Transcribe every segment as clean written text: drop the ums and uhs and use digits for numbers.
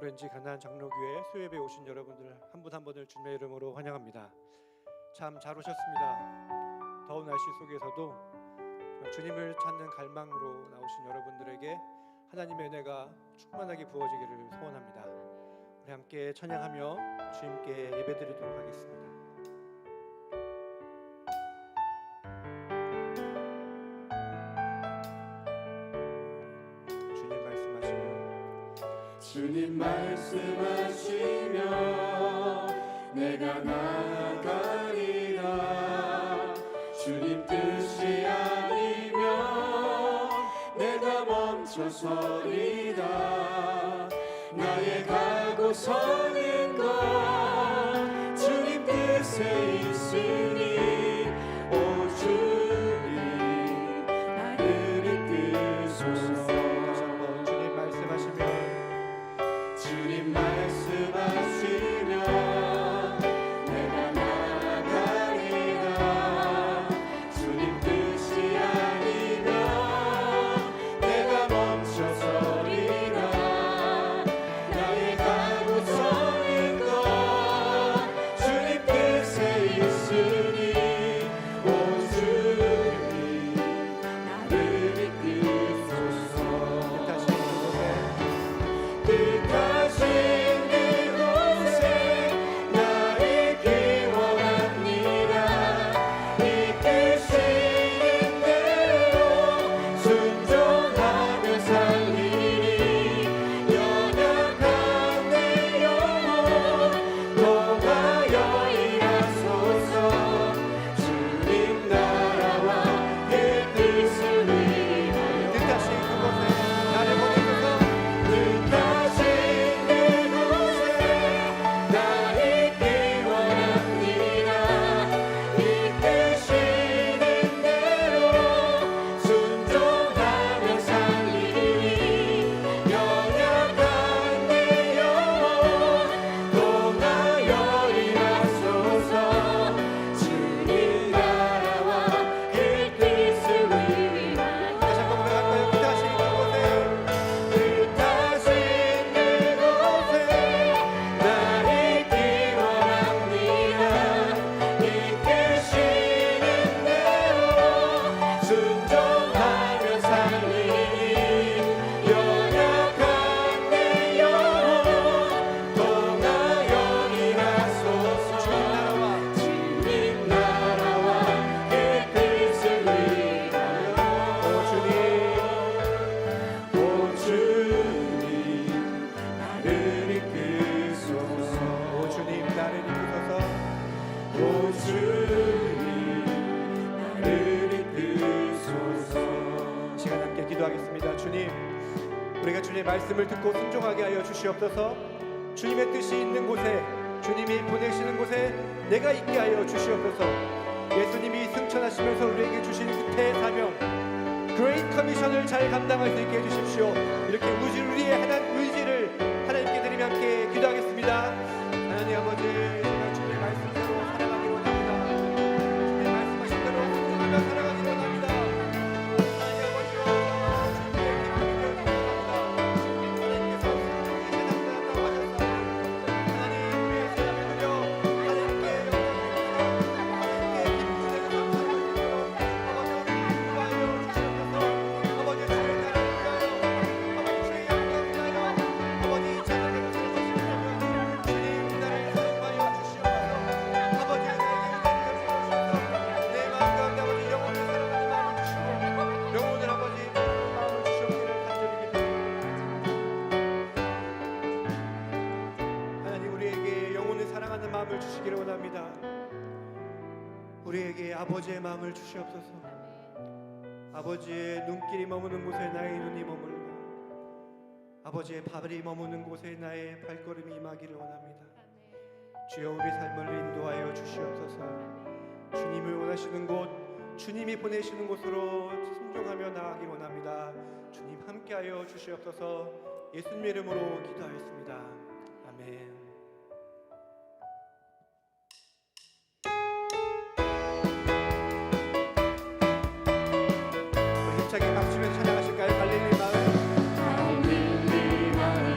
오렌지 가나안 장로교회 수요예배 오신 여러분들 한 분 한 분을 주님의 이름으로 환영합니다. 참 잘 오셨습니다. 더운 날씨 속에서도 주님을 찾는 갈망으로 나오신 여러분들에게 하나님의 은혜가 충만하게 부어지기를 소원합니다. 우리 함께 찬양하며 주님께 예배드리도록 하겠습니다. 주님 말씀하시며 내가 나아가리라. 주님 뜻이 아니면 내가 멈춰서리라. 나의 가고 서는 것 주님 뜻에 있으니 오 주님 나를 이끄소서. 주님 말씀하시면 주님 말씀하시면 내가 나아가리라. 주님 뜻이 아니면 내가 멈춰서리라. 나의 가고 서는 것 주님 뜻에 있으니 오 주님 나를 이끄소서. 뜻하신 그곳에 나 있기 원합니다. 이끄시는 대로 순종하며 살리니 연약한 내 영혼 통하여 일하소서. 주님 나라와 그 뜻을 위하여 뜻하신 그곳에 나를 보내소서. 뜻하신 그곳에 나 있기 원합니다. 이끄시는 대로 순종하며 살리니 연약한 내 영혼 통하여 일하소서. 주님 나라와 그 뜻을 위하여 다시 한번 고백할까요? 뜻하신 그곳에 뜻하신 그곳에 나 있기 원합니다. 이끄시는 대로 순종하며 살리니 연약한 내 영혼 통하여 일하소서. 주님 나라와 그 뜻을 위하여 오 주님 나를 이끄소서. 오 주님 나를 이끄소서. 오 주님 나를 이끄소서. 이 시간 함께 기도하겠습니다. 주님, 우리가 주님의 말씀을 듣고 순종하게 하여 주시옵소서. 주님의 뜻이 있는 곳에, 주님이 보내시는 곳에 내가 있게 하여 주시옵소서. 예수님이 승천하시면서 우리에게 주신 구태의 사명, 그레이트 커미션을 잘 감당할 수 있게 해주십시오. 이렇게 우리의 의지를 하나님께 드리며 함께 기도하겠습니다. 하나님 아버지, 정말 주님의 말씀대로 살아가기로 합니다. 주님의 말씀하신 대로 순종하며 살아가기로 합니다. 하나님 아버지여, 주님의 기쁨이 되어주옵소서. 하나님께서 승리의 세상을 하셨사오니 하나님 우리의 세상을 드려 하나님께 마음을 주시기를 원합니다. 우리에게 아버지의 마음을 주시옵소서. 아버지의 눈길이 머무는 곳에 나의 눈이 머물고 아버지의 발이 머무는 곳에 나의 발걸음이 임하기를 원합니다. 주여 우리 삶을 인도하여 주시옵소서. 주님을 원하시는 곳, 주님이 보내시는 곳으로 순종하며 나아가기 원합니다. 주님 함께하여 주시옵소서. 예수님의 이름으로 기도하였습니다. 아멘. 힘차게 박수면서 찬양하실까요? 갈릴리 마을. 갈릴리 마을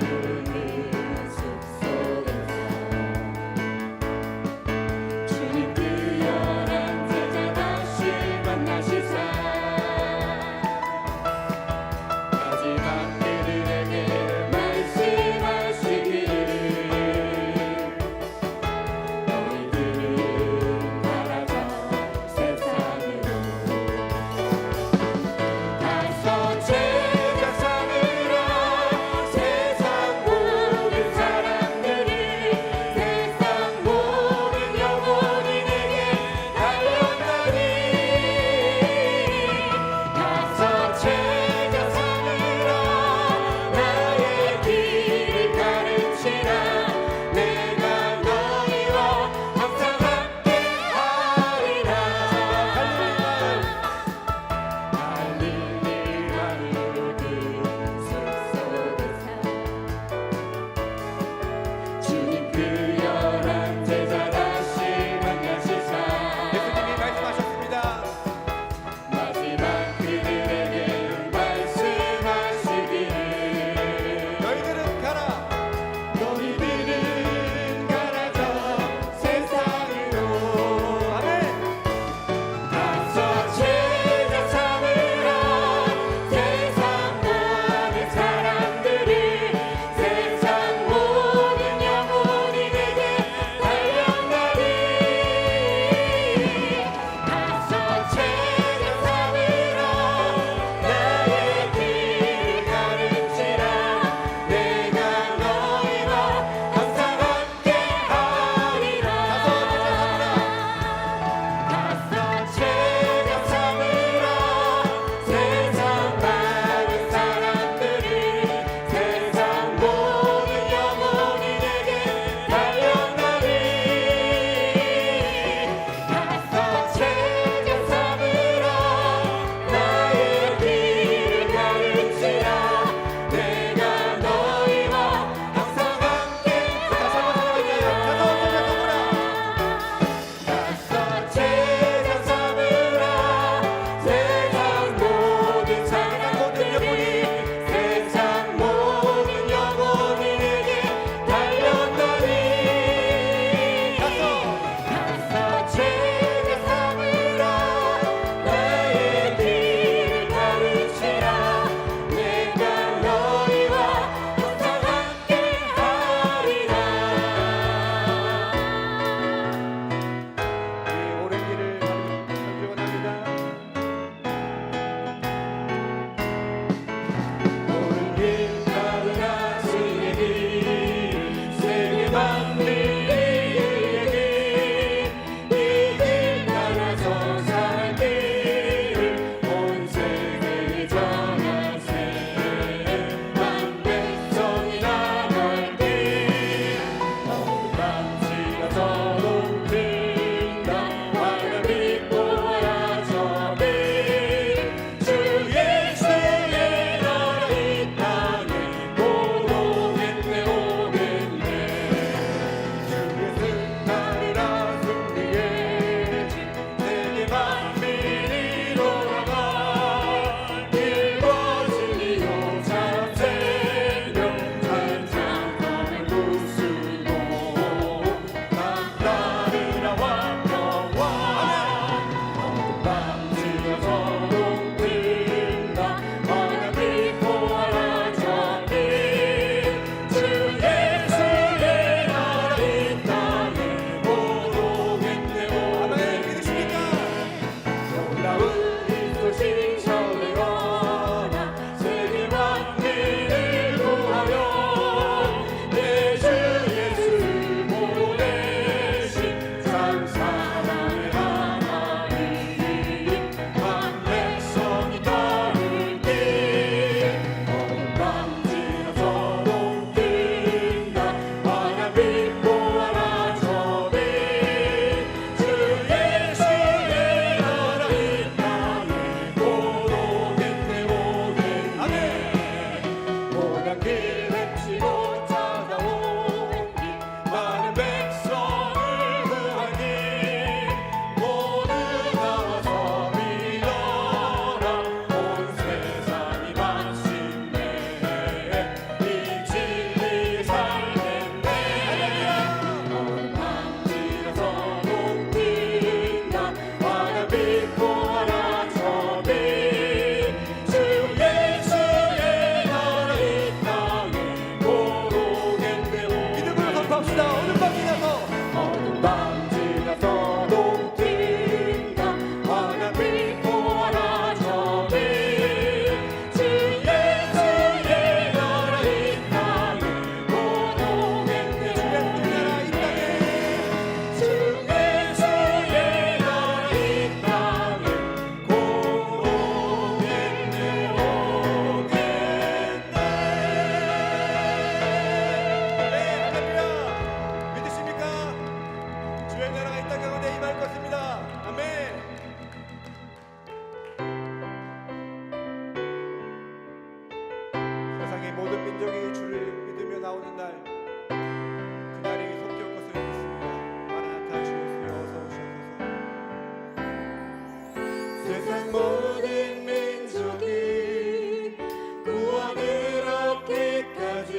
세상 모든 민족이 구원을 얻기까지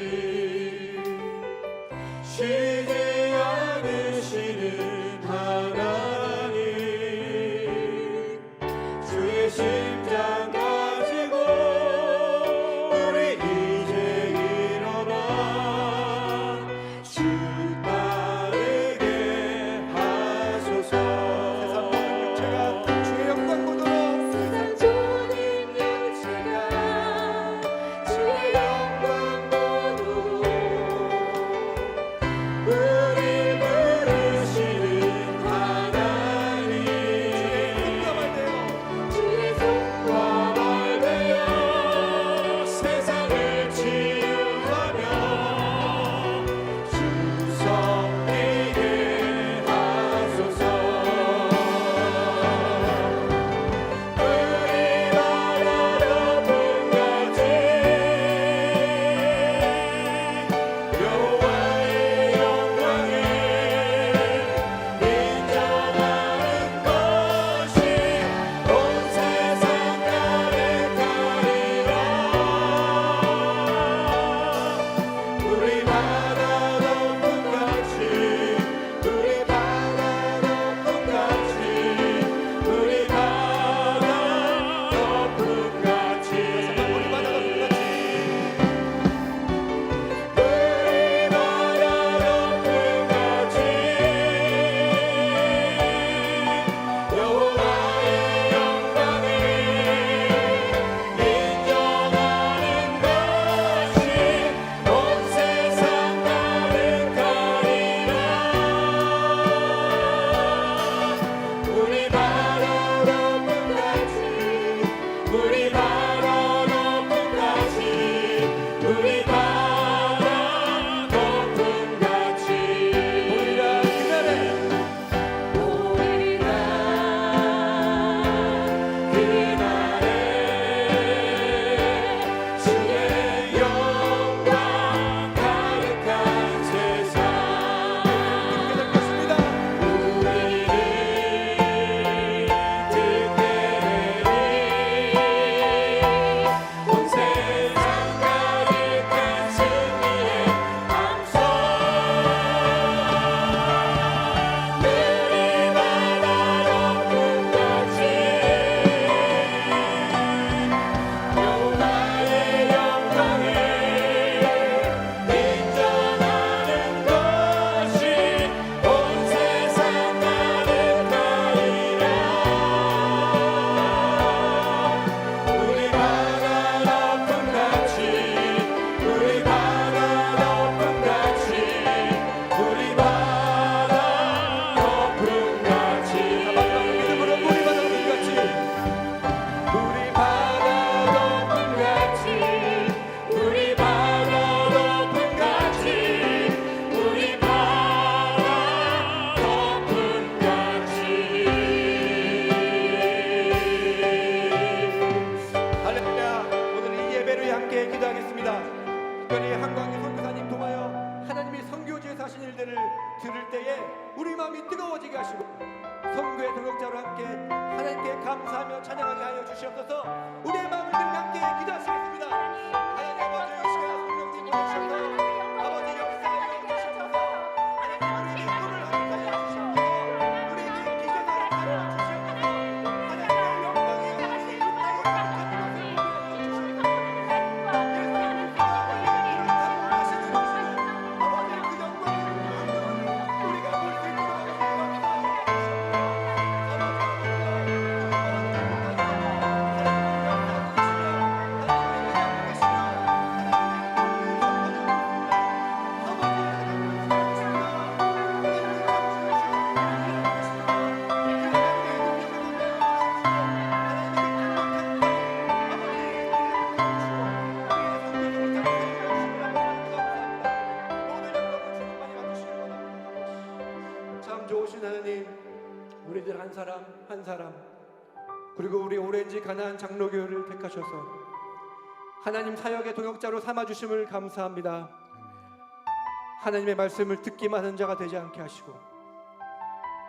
쉬지 않으시는 하나님 주의 심장 가지고 우리 이제 일어나 주 따르게 하소서. 세상 모든 육체가 주의 영광 보도록 세상 모든 육체가 주의 영광 보도록 우리 부르시는 하나님 주의 손과 말대요 주의 손과 말되어 세상을 치유하며 주 섬기게 하소서. 우리 바다 높음같이 여호와의 영광을 인정하는 것이 온 세상 가득하리라. 우리 바다 높음같이 우리 바다 높음같이 우리 바다 높음같이 우리 바다 높음같이 우리 바다 높음같이 여호와의 영광을 인정하는 것이 온 세상 가득하리라. 우리 바다 높음같이 우리 바다 높음같이 우리 바다 높음같이 보이라 그날에 보이라 그날에 주의 영광 가득한 세상 듣게 될 것입니다. 우리는 듣게 되리 온 세상 가득한 승리의 함성 우리 바다 높음같이 여호와의 영광을 인정하는 것이 온 세상 가득하리라. 우리 바다 높음같이 우리 바다 높음같이 우리 바다 높음같이 믿음으로 우리 바다 높음같이 우리 바다 높음같이 우리 바다 높음같이 우리 바다 높음같이 할렐루야. 오늘 이 예배를 함께 기도하겠습니다. 특별히 한광희 선교사님 통하여 하나님이 선교지에서 하신 일들을 들을 때에 우리 마음이 뜨거워지게 하시고 선교의 동역자로 함께 하나님께 감사하며 찬양하게 하여 주시옵소서. 우리의 마음을 들으며 함께 기도하시겠습니다. 하나님 아버지 이 시간 성령님 보내주셔서 아버지 역사하여 주시옵소서. 하나님 우리에게 꿈을 함께하여 주시옵소서. 우리에게 기적을 하여 주시옵소서. 하나님의 영광이 하나님 이 땅에 가득한 것을 보게 하여 주시옵소서. 참 좋으신 하나님, 우리들 한 사람 한 사람 그리고 우리 오렌지 가나안 장로교회를 택하셔서 하나님 사역의 동역자로 삼아주심을 감사합니다. 하나님의 말씀을 듣기만 하는 자가 되지 않게 하시고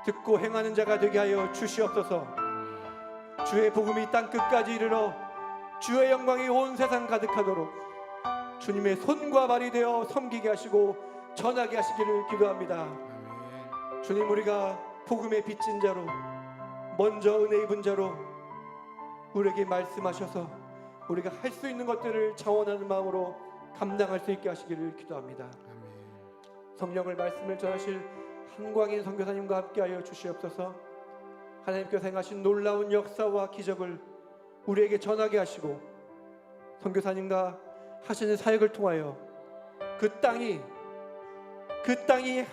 듣고 행하는 자가 되게 하여 주시옵소서. 주의 복음이 땅 끝까지 이르러 주의 영광이 온 세상 가득하도록 주님의 손과 발이 되어 섬기게 하시고 전하게 하시기를 기도합니다. 주님, 우리가 복음의 빚진 자로, 먼저 은혜 입은 자로 우리에게 말씀하셔서 우리가 할 수 있는 것들을 자원하는 마음으로 감당할 수 있게 하시기를 기도합니다. 성령을 말씀을 전하실 한광인 선교사님과 함께하여 주시옵소서. 하나님께서 행하신 놀라운 역사와 기적을 우리에게 전하게 하시고 선교사님과 하시는 사역을 통하여 그 땅이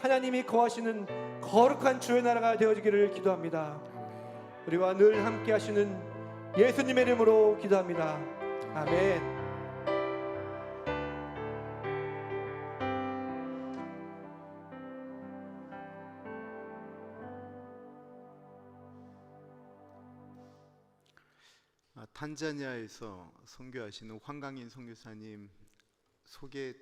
하나님이 거하시는 거룩한 주의 나라가 되어지기를 기도합니다. 우리와 늘 함께 하시는 예수님의 이름으로 기도합니다. 아멘. 탄자니아에서 선교하시는 황강인 선교사님 소개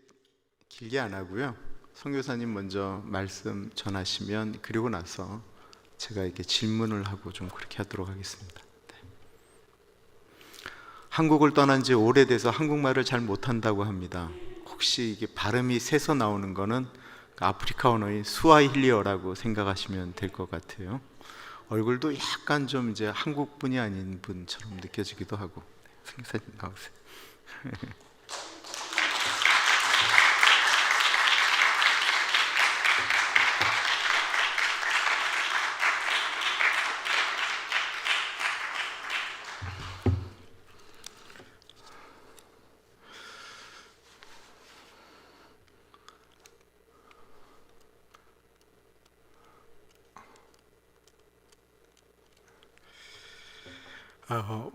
길게 안 하고요. 선교사님 먼저 말씀 전하시면 그리고 나서 제가 이렇게 질문을 하고 좀 그렇게 하도록 하겠습니다. 네. 한국을 떠난 지 오래돼서 한국말을 잘 못한다고 합니다. 혹시 이게 발음이 새서 나오는 거는 아프리카 언어인 스와힐리어라고 생각하시면 될 것 같아요. 얼굴도 약간 좀 이제 한국 분이 아닌 분처럼 느껴지기도 하고. 선교사님 나오세요.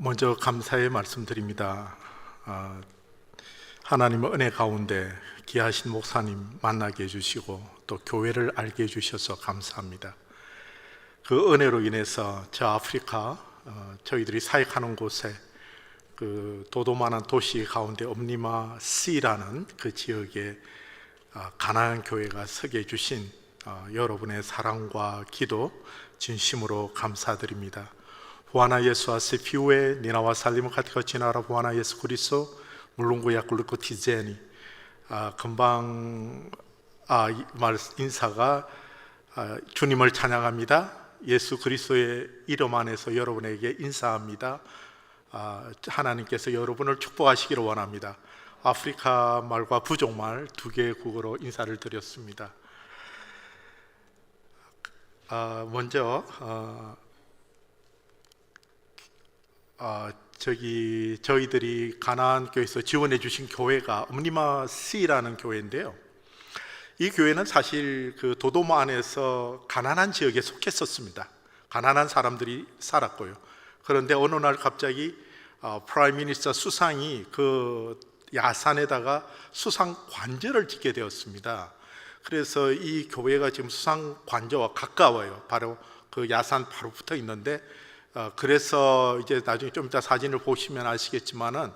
먼저 감사의 말씀드립니다. 하나님의 은혜 가운데 귀하신 목사님 만나게 해주시고 또 교회를 알게 해주셔서 감사합니다. 그 은혜로 인해서 저 아프리카 저희들이 사역하는 곳에 그 도도만한 도시 가운데 옴니마 C라는 그 지역에 가나안 교회가 서게 해주신 여러분의 사랑과 기도 진심으로 감사드립니다. Bwana Yesu asifiwe. Ninawasalimu katika jina la Bwana Yesu Kristo. Mulungu yakulukutizeni. 금방 인사가 주님을 찬양합니다. 예수 그리스도의 이름 안에서 여러분에게 인사합니다. 하나님께서 여러분을 축복하시기를 원합니다. 아프리카 말과 부족말 두 개의 국어로 인사를 드렸습니다. 먼저 저희들이 가나안 교회에서 지원해 주신 교회가 옴니마 C라는 교회인데요. 이 교회는 사실 그 도도마 안에서 가난한 지역에 속했었습니다. 가난한 사람들이 살았고요. 그런데 어느 날 갑자기 프라임 미니스터 수상이 그 야산에다가 수상 관저를 짓게 되었습니다. 그래서 이 교회가 지금 수상 관저와 가까워요. 바로 그 야산 바로 붙어 있는데 그래서 이제 나중에 좀 이따 사진을 보시면 아시겠지만은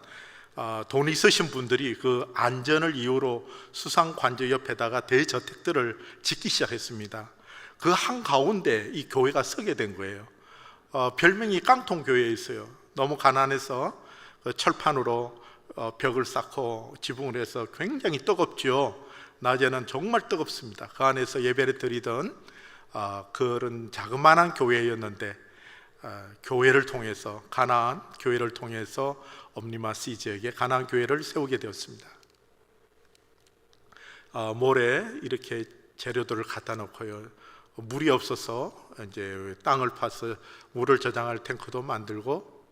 돈 있으신 분들이 그 안전을 이유로 수상 관저 옆에다가 대저택들을 짓기 시작했습니다. 그 한가운데 이 교회가 서게 된 거예요. 별명이 깡통교회였어요. 너무 가난해서 그 철판으로 벽을 쌓고 지붕을 해서 굉장히 뜨겁죠. 낮에는 정말 뜨겁습니다. 그 안에서 예배를 드리던 그런 자그마한 교회였는데 교회를 통해서 가나안 교회를 통해서 옴니마 C 지역에 가나안 교회를 세우게 되었습니다. 모래 이렇게 재료들을 갖다 놓고요. 물이 없어서 이제 땅을 파서 물을 저장할 탱크도 만들고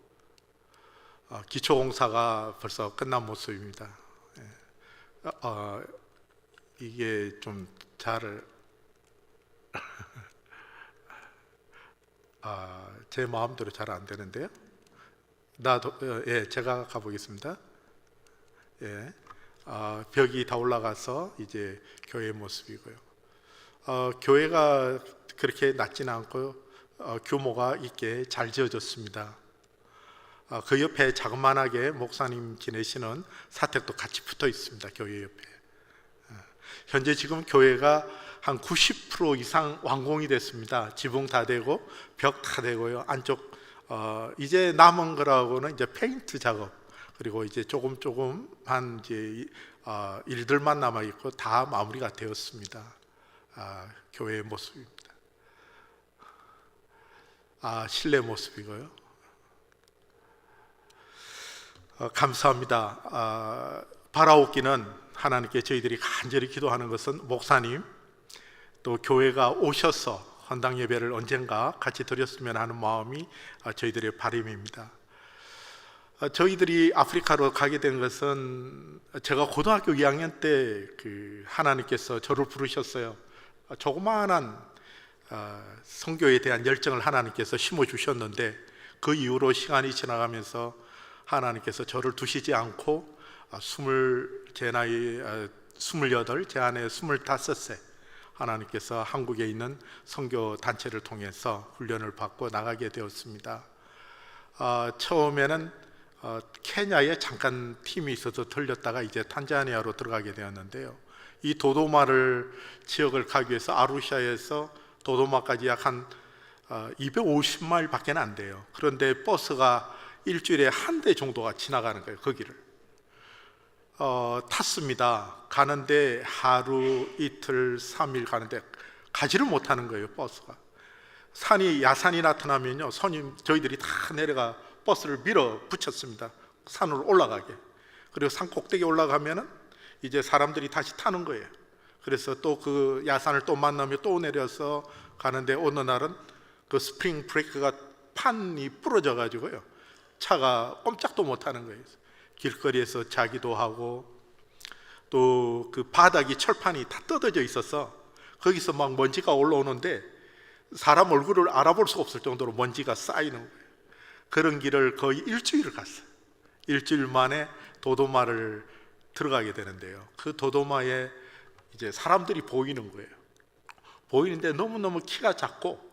기초공사가 벌써 끝난 모습입니다. 이게 좀 잘 제 마음대로 잘 안 되는데요. 제가 가보겠습니다. 벽이 다 올라가서 이제 교회의 모습이고요. 교회가 그렇게 낮지는 않고 규모가 있게 잘 지어졌습니다. 그 옆에 자그만하게 목사님 지내시는 사택도 같이 붙어 있습니다. 교회 옆에. 현재 지금 교회가 한 90% 이상 완공이 됐습니다. 지붕 다 되고 벽 다 되고요. 안쪽 이제 남은 거라고는 이제 페인트 작업, 그리고 이제 조금 한 이제 일들만 남아 있고 다 마무리가 되었습니다. 교회의 모습입니다. 실내 모습이고요. 감사합니다. 바라옵기는 하나님께 저희들이 간절히 기도하는 것은 목사님 또 교회가 오셔서 헌당 예배를 언젠가 같이 드렸으면 하는 마음이 저희들의 바람입니다. 저희들이 아프리카로 가게 된 것은 제가 고등학교 2학년 때 하나님께서 저를 부르셨어요. 조그마한 선교에 대한 열정을 하나님께서 심어주셨는데 그 이후로 시간이 지나가면서 하나님께서 저를 두시지 않고 제 나이 28, 제 아내 25세 하나님께서 한국에 있는 선교 단체를 통해서 훈련을 받고 나가게 되었습니다. 처음에는 케냐에 잠깐 팀이 있어서 들렸다가 이제 탄자니아로 들어가게 되었는데요. 이 도도마를 지역을 가기 위해서 아루샤에서 도도마까지 약 한 250마일 밖에 안 돼요. 그런데 버스가 일주일에 한 대 정도가 지나가는 거예요. 거기를 탔습니다. 가는데 하루, 이틀, 3일 가는데 가지를 못하는 거예요. 버스가. 야산이 나타나면요, 저희들이 다 내려가 버스를 밀어붙였습니다. 산으로 올라가게. 그리고 산 꼭대기 올라가면은 이제 사람들이 다시 타는 거예요. 그래서 또 그 야산을 또 만나며 또 내려서 가는데 어느 날은 그 스프링 브레이크가 판이 부러져 가지고요, 차가 꼼짝도 못 하는 거예요. 길거리에서 자기도 하고, 또 그 바닥이 철판이 다 뜯어져 있어서 거기서 막 먼지가 올라오는데 사람 얼굴을 알아볼 수 없을 정도로 먼지가 쌓이는 거예요. 그런 길을 거의 일주일을 갔어요. 일주일 만에 도도마를 들어가게 되는데요, 그 도도마에 이제 사람들이 보이는 거예요. 보이는데 너무너무 키가 작고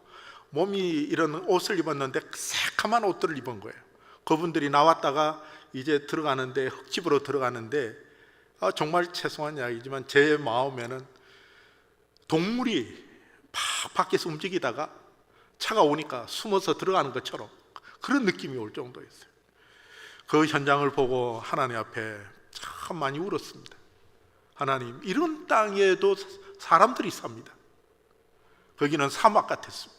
몸이 이런 옷을 입었는데 새카만 옷들을 입은 거예요. 그분들이 나왔다가 이제 들어가는데, 흙집으로 들어가는데 정말 죄송한 이야기지만 제 마음에는 동물이 밖에서 움직이다가 차가 오니까 숨어서 들어가는 것처럼 그런 느낌이 올 정도였어요. 그 현장을 보고 하나님 앞에 참 많이 울었습니다. 하나님, 이런 땅에도 사람들이 삽니다. 거기는 사막 같았습니다.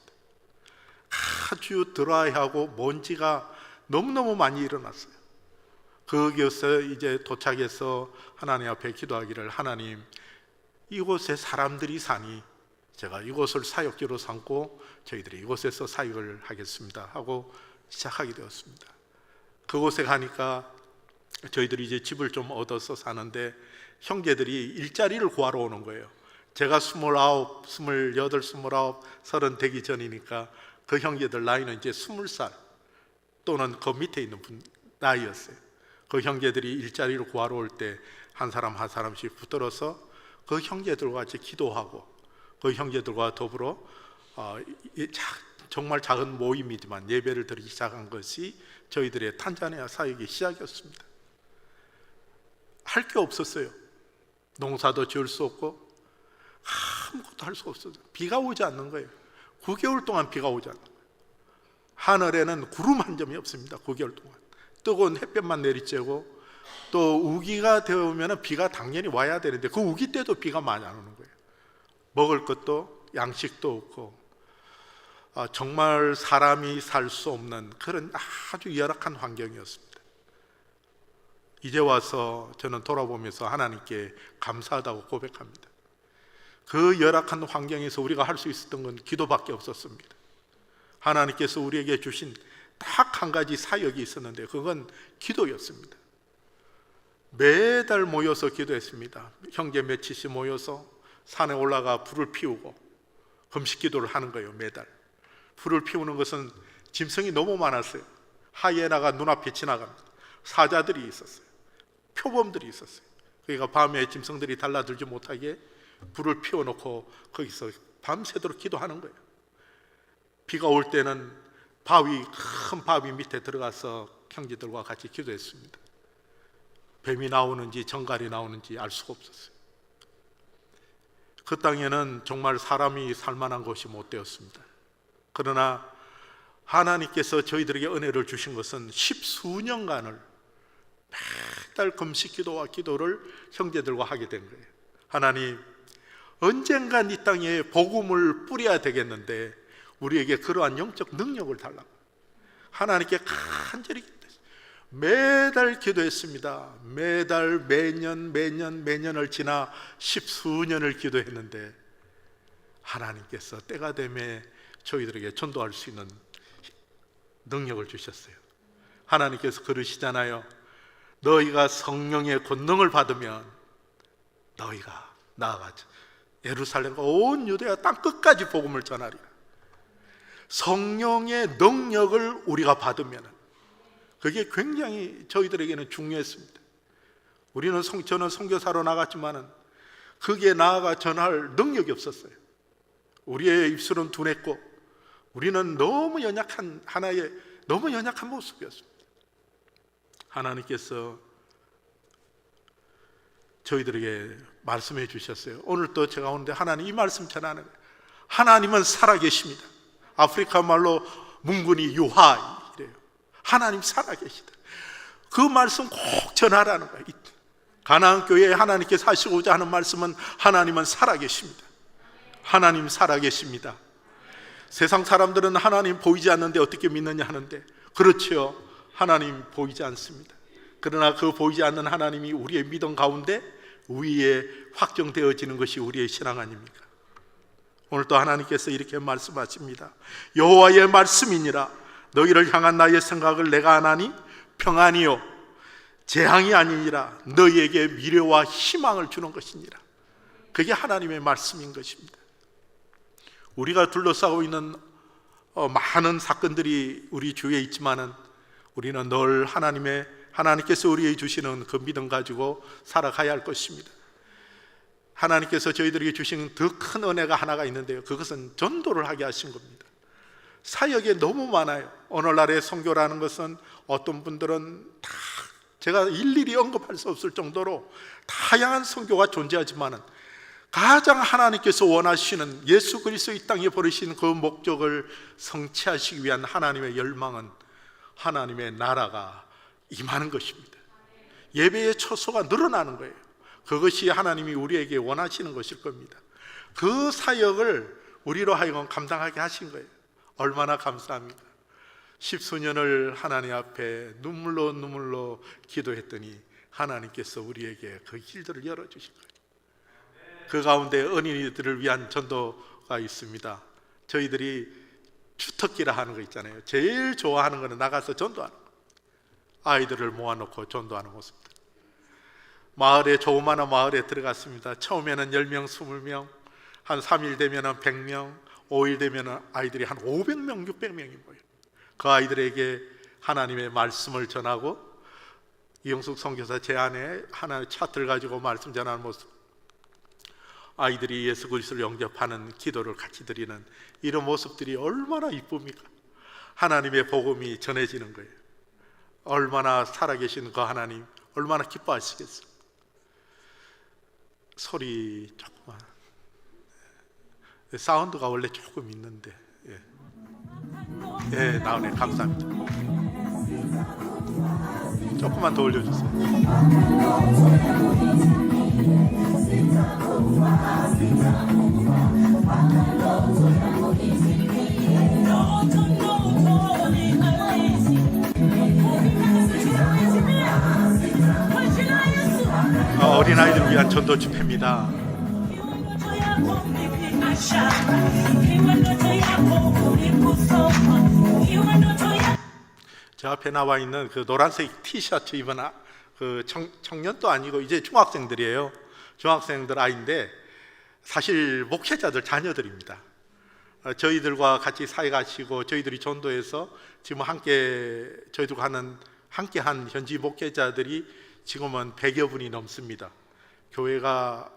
아주 드라이하고 먼지가 너무너무 많이 일어났어요. 거기에서 이제 도착해서 하나님 앞에 기도하기를, 하나님, 이곳에 사람들이 사니 제가 이곳을 사역지로 삼고 저희들이 이곳에서 사역을 하겠습니다 하고 시작하게 되었습니다. 그곳에 가니까 저희들이 이제 집을 좀 얻어서 사는데 형제들이 일자리를 구하러 오는 거예요. 제가 29, 28, 29, 30 되기 전이니까 그 형제들 나이는 이제 20살 또는 그 밑에 있는 나이였어요. 그 형제들이 일자리를 구하러 올 때 한 사람 한 사람씩 붙들어서 그 형제들과 같이 기도하고, 그 형제들과 더불어 정말 작은 모임이지만 예배를 드리기 시작한 것이 저희들의 탄자니아 사역의 시작이었습니다. 할 게 없었어요. 농사도 지을 수 없고 아무것도 할 수 없었어요. 비가 오지 않는 거예요. 9개월 동안 비가 오지 않는 거예요. 하늘에는 구름 한 점이 없습니다. 9개월 동안 뜨거운 햇볕만 내리쬐고, 또 우기가 되면 비가 당연히 와야 되는데 그 우기 때도 비가 많이 안 오는 거예요. 먹을 것도 양식도 없고 정말 사람이 살 수 없는 그런 아주 열악한 환경이었습니다. 이제 와서 저는 돌아보면서 하나님께 감사하다고 고백합니다. 그 열악한 환경에서 우리가 할 수 있었던 건 기도밖에 없었습니다. 하나님께서 우리에게 주신 딱 한 가지 사역이 있었는데 그건 기도였습니다. 매달 모여서 기도했습니다. 형제 몇이씩 모여서 산에 올라가 불을 피우고 금식 기도를 하는 거예요. 매달 불을 피우는 것은 짐승이 너무 많았어요. 하이에나가 눈앞에 지나갑니다. 사자들이 있었어요. 표범들이 있었어요. 그러니까 밤에 짐승들이 달라들지 못하게 불을 피워놓고 거기서 밤새도록 기도하는 거예요. 비가 올 때는 큰 바위 밑에 들어가서 형제들과 같이 기도했습니다. 뱀이 나오는지 정갈이 나오는지 알 수가 없었어요. 그 땅에는 정말 사람이 살만한 곳이 못 되었습니다. 그러나 하나님께서 저희들에게 은혜를 주신 것은 10수년간을 매달 금식 기도와 기도를 형제들과 하게 된 거예요. 하나님, 언젠간 이 땅에 복음을 뿌려야 되겠는데 우리에게 그러한 영적 능력을 달라고 하나님께 간절히 기도했어요. 매달 기도했습니다. 매달 매년을 지나 10수년을 기도했는데 하나님께서 때가 되매 저희들에게 전도할 수 있는 능력을 주셨어요. 하나님께서 그러시잖아요. 너희가 성령의 권능을 받으면 너희가 나아가자 예루살렘과 온 유대와 땅 끝까지 복음을 전하리라. 성령의 능력을 우리가 받으면 그게 굉장히 저희들에게는 중요했습니다. 저는 선교사로 나갔지만은 그게 나아가 전할 능력이 없었어요. 우리의 입술은 둔했고 우리는 너무 연약한 모습이었습니다. 하나님께서 저희들에게 말씀해 주셨어요. 오늘 또 제가 오는데 하나님 이 말씀 전하는 거예요. 하나님은 살아계십니다. 아프리카 말로 문군이 유하이래요. 하나님 살아계시다. 그 말씀 꼭 전하라는 거예요. 가나안 교회에 하나님께서 하시고자 하는 말씀은 하나님은 살아계십니다. 하나님 살아계십니다. 세상 사람들은 하나님 보이지 않는데 어떻게 믿느냐 하는데 그렇죠. 하나님 보이지 않습니다. 그러나 그 보이지 않는 하나님이 우리의 믿음 가운데 위에 확정되어지는 것이 우리의 신앙 아닙니까? 오늘 또 하나님께서 이렇게 말씀하십니다. 여호와의 말씀이니라. 너희를 향한 나의 생각을 내가 아나니 평안이요 재앙이 아니니라. 너희에게 미래와 희망을 주는 것이니라. 그게 하나님의 말씀인 것입니다. 우리가 둘러싸고 있는 많은 사건들이 우리 주위에 있지만은 우리는 늘 하나님께서 우리에게 주시는 그 믿음 가지고 살아가야 할 것입니다. 하나님께서 저희들에게 주신 더 큰 은혜가 하나가 있는데요. 그것은 전도를 하게 하신 겁니다. 사역에 너무 많아요. 오늘날의 선교라는 것은 어떤 분들은 다 제가 일일이 언급할 수 없을 정도로 다양한 선교가 존재하지만은 가장 하나님께서 원하시는 예수 그리스도 이 땅에 버리신 그 목적을 성취하시기 위한 하나님의 열망은 하나님의 나라가 임하는 것입니다. 예배의 초소가 늘어나는 거예요. 그것이 하나님이 우리에게 원하시는 것일 겁니다. 그 사역을 우리로 하여금 감당하게 하신 거예요. 얼마나 감사합니다. 10수년을 하나님 앞에 눈물로 기도했더니 하나님께서 우리에게 그 길들을 열어주신 거예요. 그 가운데 어린이들을 위한 전도가 있습니다. 저희들이 주특기라 하는 거 있잖아요. 제일 좋아하는 거는 나가서 전도하는 거. 아이들을 모아놓고 전도하는 모습들. 조그마한 마을에 들어갔습니다. 처음에는 10명, 20명, 한 3일 되면 100명, 5일 되면 아이들이 한 500명, 600명이 모여요. 그 아이들에게 하나님의 말씀을 전하고 이영숙 선교사 제 안에 하나의 차트를 가지고 말씀 전하는 모습, 아이들이 예수 그리스도를 영접하는 기도를 같이 드리는 이런 모습들이 얼마나 이쁩니까? 하나님의 복음이 전해지는 거예요. 얼마나 살아계신 그 하나님 얼마나 기뻐하시겠어요. 소리 조금만, 사운드가 원래 조금 있는데 나오네. 감사합니다. 조금만 더 올려주세요. 어린아이들을 위한 전도 집회입니다. 제 앞에 나와 있는 그 노란색 티셔츠 입은 그 청년도 아니고 이제 중학생들이에요. 중학생들 아이인데 사실 목회자들 자녀들입니다. 저희들과 같이 사역하시고 저희들이 전도해서 지금 저희들과 함께한 현지 목회자들이 지금은 100여 분이 넘습니다. 교회가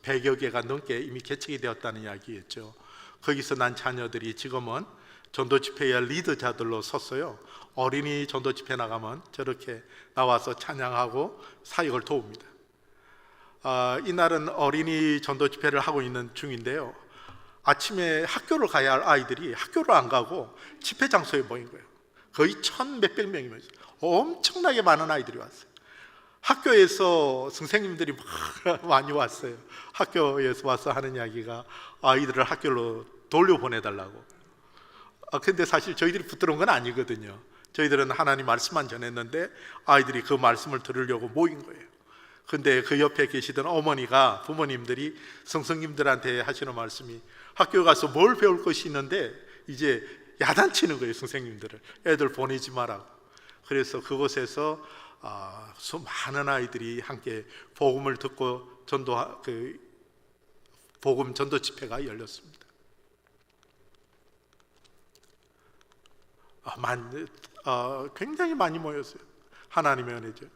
100여 개가 넘게 이미 개척이 되었다는 이야기였죠. 거기서 난 자녀들이 지금은 전도 집회의 리더자들로 섰어요. 어린이 전도 집회 나가면 저렇게 나와서 찬양하고 사역을 도웁니다. 이날은 어린이 전도 집회를 하고 있는 중인데요. 아침에 학교를 가야 할 아이들이 학교를 안 가고 집회 장소에 모인 거예요. 거의 1,000몇백 명이 모였어요. 엄청나게 많은 아이들이 왔어요. 학교에서 선생님들이 많이 왔어요. 학교에서 와서 하는 이야기가 아이들을 학교로 돌려보내달라고. 근데 사실 저희들이 붙들어온 건 아니거든요. 저희들은 하나님 말씀만 전했는데 아이들이 그 말씀을 들으려고 모인 거예요. 근데 그 옆에 계시던 어머니가, 부모님들이 선생님들한테 하시는 말씀이, 학교 가서 뭘 배울 것이 있는데 이제 야단치는 거예요. 선생님들을 애들 보내지 마라고. 그래서 그곳에서 많은 아이들이 함께 복음을 듣고 복음 전도 집회가 열렸습니다. 굉장히 많이 모였어요. 하나님의 은혜죠.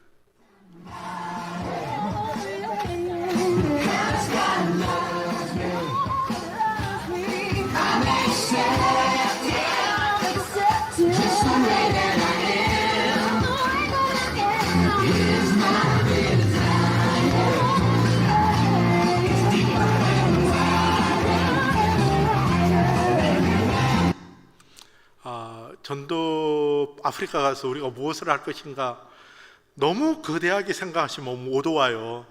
전도 아프리카 가서 우리가 무엇을 할 것인가 너무 거대하게 생각하시면 못 와요.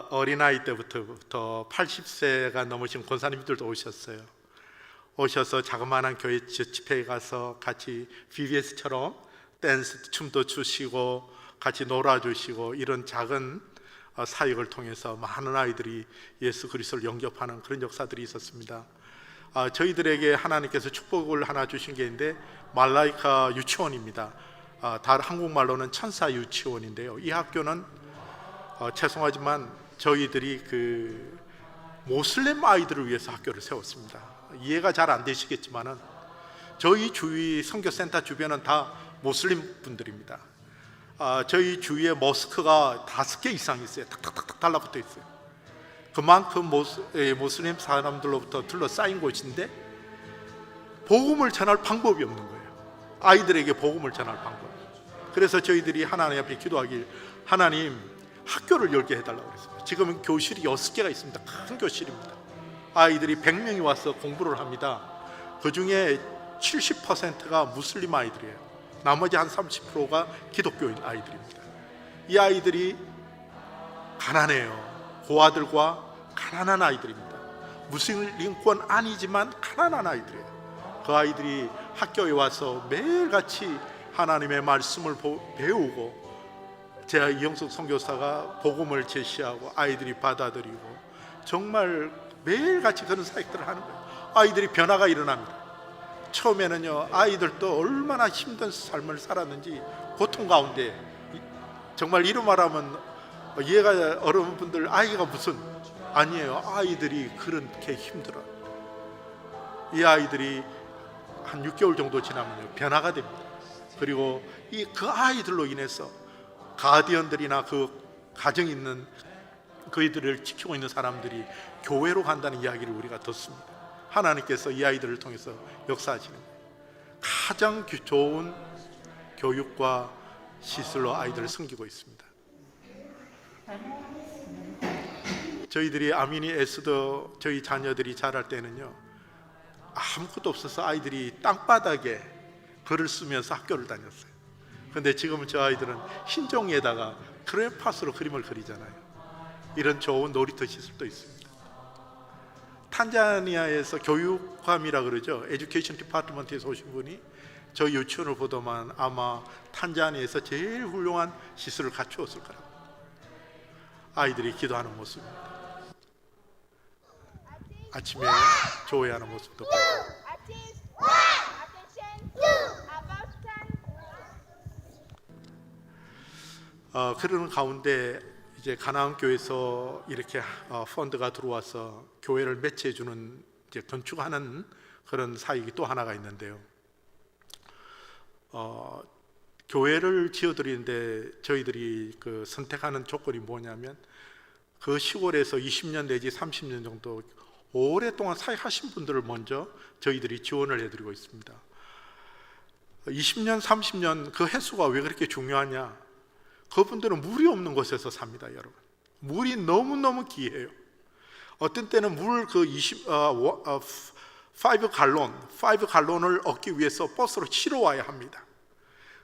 어린아이 때부터 80세가 넘으신 권사님들도 오셨어요. 오셔서 자그마한 교회 집회에 가서 같이 VBS처럼 댄스 춤도 추시고 같이 놀아주시고, 이런 작은 사역을 통해서 많은 아이들이 예수 그리스도를 영접하는 그런 역사들이 있었습니다. 저희들에게 하나님께서 축복을 하나 주신 게 있는데, 말라이카 유치원입니다. 한국말로는 천사 유치원인데요. 이 학교는 죄송하지만 저희들이 그 모슬렘 아이들을 위해서 학교를 세웠습니다. 이해가 잘 안 되시겠지만은 저희 주위 선교센터 주변은 다 모슬림 분들입니다. 저희 주위에 모스크가 5개 이상 있어요. 탁탁탁 달라붙어 있어요. 그만큼 모슬림 사람들로부터 둘러싸인 곳인데 복음을 전할 방법이 없는 거예요. 아이들에게 복음을 전할 방법. 그래서 저희들이 하나님 앞에 기도하길, 하나님 학교를 열게 해달라고 그랬습니다. 지금은 교실이 6개가 있습니다. 큰 교실입니다. 아이들이 100명이 와서 공부를 합니다. 그 중에 70%가 무슬림 아이들이에요. 나머지 한 30%가 기독교인 아이들입니다. 이 아이들이 가난해요. 고아들과 가난한 아이들입니다. 무슬림권 아니지만 가난한 아이들이에요. 그 아이들이 학교에 와서 매일같이 하나님의 말씀을 배우고, 제가 이영숙 선교사가 복음을 제시하고 아이들이 받아들이고, 정말 매일같이 그런 사역들을 하는 거예요. 아이들이 변화가 일어납니다. 처음에는요, 아이들도 얼마나 힘든 삶을 살았는지 고통 가운데, 정말 이런 말하면 이해가 어려운 분들, 아이가 무슨, 아니에요. 아이들이 그렇게 힘들어요. 이 아이들이 한 6개월 정도 지나면 변화가 됩니다. 그리고 그 아이들로 인해서 가디언들이나 그 가정에 있는 그이들을 지키고 있는 사람들이 교회로 간다는 이야기를 우리가 듣습니다. 하나님께서 이 아이들을 통해서 역사하시는 거예요. 가장 좋은 교육과 시설로 아이들을 섬기고 있습니다. 저희들이 아미니 에스더 저희 자녀들이 자랄 때는요, 아무것도 없어서 아이들이 땅바닥에 글을 쓰면서 학교를 다녔어요. 그런데 지금은 저 아이들은 흰 종이에다가 크레파스로 그림을 그리잖아요. 이런 좋은 놀이터 시설도 있습니다. 탄자니아에서 교육감이라 그러죠. 에듀케이션 디파트먼트에서 오신 분이 저희 유치원을 보더만 아마 탄자니아에서 제일 훌륭한 시설을 갖추었을 거라고. 아이들이 기도하는 모습입니다. 아침에 조회하는 모습도 보고. 그러는 가운데 이제 가나안 교회에서 이렇게 펀드가 들어와서 교회를 매치해 주는, 이제 건축하는 그런 사역이 또 하나가 있는데요. 교회를 지어드리는데 저희들이 그 선택하는 조건이 뭐냐면, 그 시골에서 20년 내지 30년 정도 오랫동안 사역하신 분들을 먼저 저희들이 지원을 해드리고 있습니다. 20년, 30년 그 횟수가 왜 그렇게 중요하냐? 그분들은 물이 없는 곳에서 삽니다, 여러분. 물이 너무너무 귀해요. 어떤 때는 물 그 5 갈론을 얻기 위해서 버스로 치러 와야 합니다.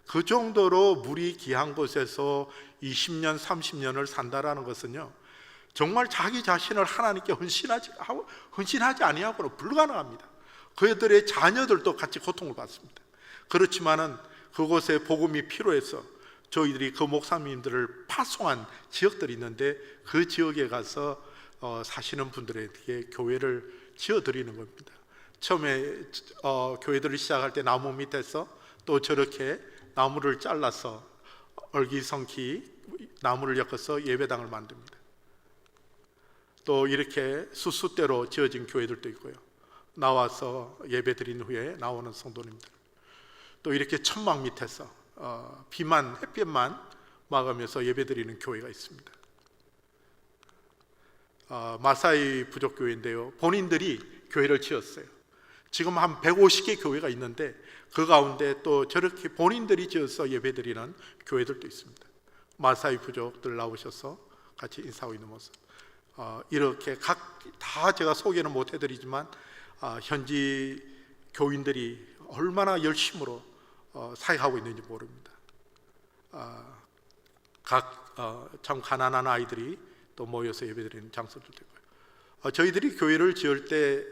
그 정도로 물이 귀한 곳에서 20년, 30년을 산다라는 것은요, 정말 자기 자신을 하나님께 헌신하지 아니하고는 불가능합니다. 그들의 자녀들도 같이 고통을 받습니다. 그렇지만은 그곳에 복음이 필요해서 저희들이 그 목사님들을 파송한 지역들이 있는데 그 지역에 가서 사시는 분들에게 교회를 지어드리는 겁니다. 처음에 교회들을 시작할 때 나무 밑에서 또 저렇게 나무를 잘라서 얼기성기 나무를 엮어서 예배당을 만듭니다. 또 이렇게 수수대로 지어진 교회들도 있고요. 나와서 예배 드린 후에 나오는 성도님들, 또 이렇게 천막 밑에서 햇빛만 막으면서 예배 드리는 교회가 있습니다. 마사이 부족교회인데요, 본인들이 교회를 지었어요. 지금 한 150개 교회가 있는데 그 가운데 또 저렇게 본인들이 지어서 예배드리는 교회들도 있습니다. 마사이 부족들 나오셔서 같이 인사하고 있는 모습, 이렇게 다 제가 소개는 못 해드리지만 현지 교인들이 얼마나 열심으로 사역하고 있는지 모릅니다. 참 가난한 아이들이 또 모여서 예배드리는 장소들도 있고요. 저희들이 교회를 지을 때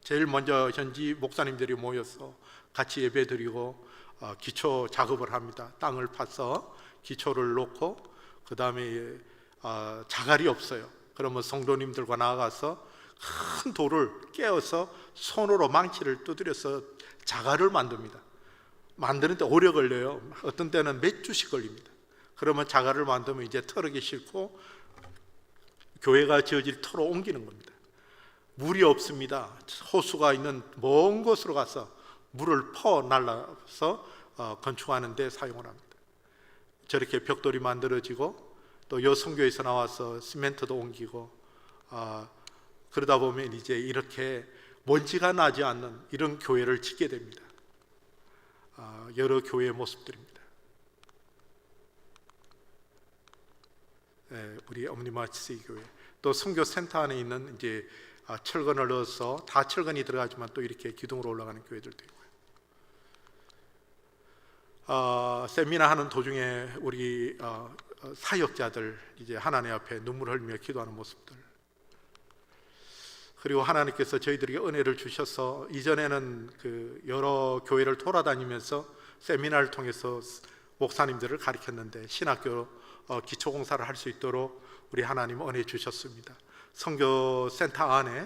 제일 먼저 현지 목사님들이 모여서 같이 예배드리고 기초 작업을 합니다. 땅을 파서 기초를 놓고 그 다음에 자갈이 없어요. 그러면 성도님들과 나아가서 큰 돌을 깨어서 손으로 망치를 두드려서 자갈을 만듭니다. 만드는데 오래 걸려요. 어떤 때는 몇 주씩 걸립니다. 그러면 자갈을 만들면 이제 트럭에 싣고 교회가 지어질 터로 옮기는 겁니다. 물이 없습니다. 호수가 있는 먼 곳으로 가서 물을 퍼 날라서 건축하는 데 사용을 합니다. 저렇게 벽돌이 만들어지고 또 여성교에서 나와서 시멘트도 옮기고 그러다 보면 이제 이렇게 먼지가 나지 않는 이런 교회를 짓게 됩니다. 여러 교회의 모습들입니다. 우리 omnima치 교회, 또 선교센터 안에 있는 이제 철근을 넣어서 다 철근이 들어가지만 또 이렇게 기둥으로 올라가는 교회들도 있고요. 세미나 하는 도중에 우리 사역자들 이제 하나님 앞에 눈물 흘리며 기도하는 모습들, 그리고 하나님께서 저희들에게 은혜를 주셔서 이전에는 그 여러 교회를 돌아다니면서 세미나를 통해서 목사님들을 가르쳤는데 신학교 기초공사를 할 수 있도록 우리 하나님 은혜 주셨습니다. 선교센터 안에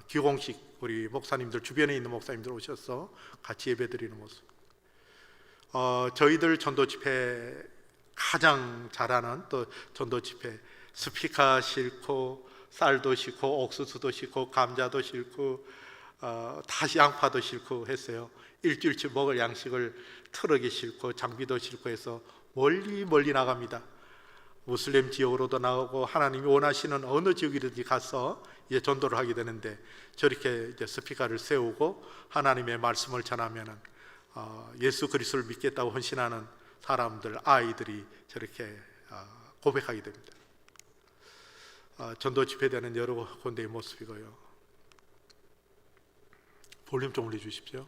기공식 우리 목사님들, 주변에 있는 목사님들 오셔서 같이 예배드리는 모습, 저희들 전도 집회 가장 잘하는 또 전도 집회 스피커 싣고 쌀도 싣고 옥수수도 싣고 감자도 싣고 다시 양파도 싣고 했어요. 일주일치 먹을 양식을 트럭에 싣고 장비도 싣고 해서 멀리 나갑니다. 무슬림 지역으로도 나오고 하나님이 원하시는 어느 지역이든지 가서 이제 전도를 하게 되는데 저렇게 이제 스피커를 세우고 하나님의 말씀을 전하면은 예수 그리스도를 믿겠다고 헌신하는 사람들, 아이들이 저렇게 고백하게 됩니다. 전도 집회되는 여러 군데의 모습이고요. 볼륨 좀 올려주십시오.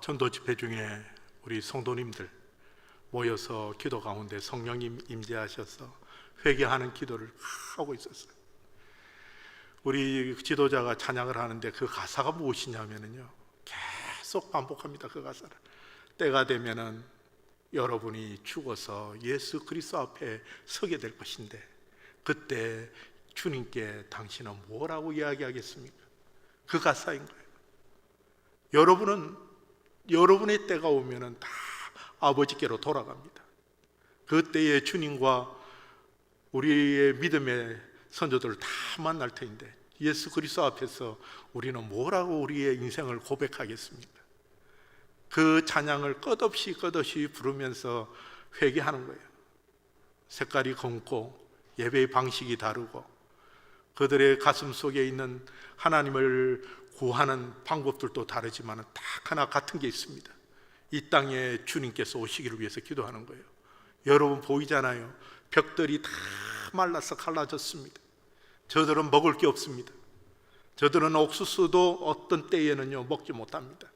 전도 집회 중에 우리 성도님들 모여서 기도 가운데 성령님 임재하셔서 회개하는 기도를 하고 있었어요. 우리 지도자가 찬양을 하는데 그 가사가 무엇이냐면요, 계속 반복합니다. 그 가사를. 때가 되면은 여러분이 죽어서 예수 그리스도 앞에 서게 될 것인데 그때 주님께 당신은 뭐라고 이야기하겠습니까? 그 가사인 거예요. 여러분은 여러분의 때가 오면은 다 아버지께로 돌아갑니다. 그때에 주님과 우리의 믿음의 선조들을 다 만날 터인데 예수 그리스도 앞에서 우리는 뭐라고 우리의 인생을 고백하겠습니까? 그 찬양을 끝없이 부르면서 회개하는 거예요. 색깔이 검고 예배의 방식이 다르고 그들의 가슴 속에 있는 하나님을 구하는 방법들도 다르지만 딱 하나 같은 게 있습니다. 이 땅에 주님께서 오시기를 위해서 기도하는 거예요. 여러분 보이잖아요. 벽들이 다 말라서 갈라졌습니다. 저들은 먹을 게 없습니다. 저들은 옥수수도 어떤 때에는요 먹지 못합니다.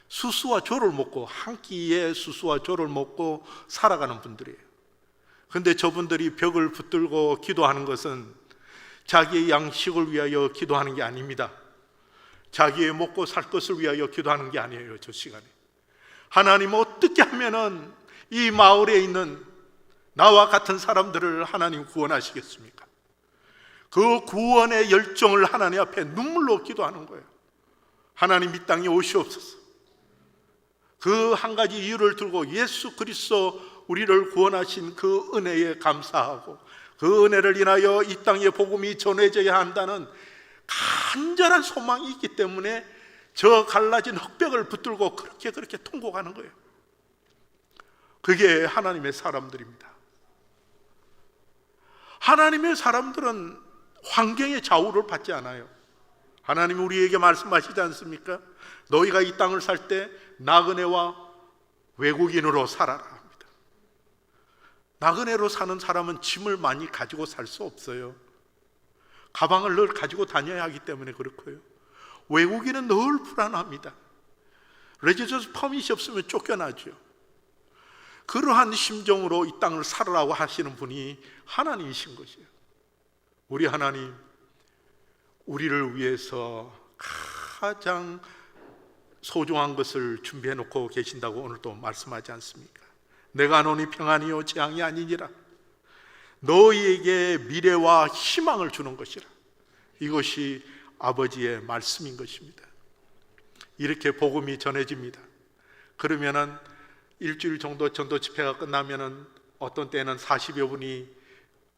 수수와 조를 먹고 한 끼에 수수와 조를 먹고 살아가는 분들이에요. 그런데 저분들이 벽을 붙들고 기도하는 것은 자기의 양식을 위하여 기도하는 게 아닙니다. 자기의 먹고 살 것을 위하여 기도하는 게 아니에요. 저 시간에 하나님 어떻게 하면은 이 마을에 있는 나와 같은 사람들을 하나님 구원하시겠습니까? 그 구원의 열정을 하나님 앞에 눈물로 기도하는 거예요. 하나님 이 땅에 오시옵소서. 그 한 가지 이유를 들고 예수 그리스도 우리를 구원하신 그 은혜에 감사하고 그 은혜를 인하여 이 땅에 복음이 전해져야 한다는 간절한 소망이 있기 때문에 저 갈라진 흑벽을 붙들고 그렇게 통곡하는 거예요. 그게 하나님의 사람들입니다. 하나님의 사람들은 환경의 좌우를 받지 않아요. 하나님이 우리에게 말씀하시지 않습니까? 너희가 이 땅을 살 때 나그네와 외국인으로 살아라 합니다. 나그네로 사는 사람은 짐을 많이 가지고 살 수 없어요. 가방을 늘 가지고 다녀야 하기 때문에 그렇고요. 외국인은 늘 불안합니다. 레지던스 퍼밋이 없으면 쫓겨나죠. 그러한 심정으로 이 땅을 살으라고 하시는 분이 하나님이신 것이에요. 우리 하나님, 우리를 위해서 가장 소중한 것을 준비해 놓고 계신다고 오늘도 말씀하지 않습니까? 내가 노니 평안이요 재앙이 아니니라. 너희에게 미래와 희망을 주는 것이라. 이것이 아버지의 말씀인 것입니다. 이렇게 복음이 전해집니다. 그러면은 일주일 정도 전도 집회가 끝나면은 어떤 때는 40여 분이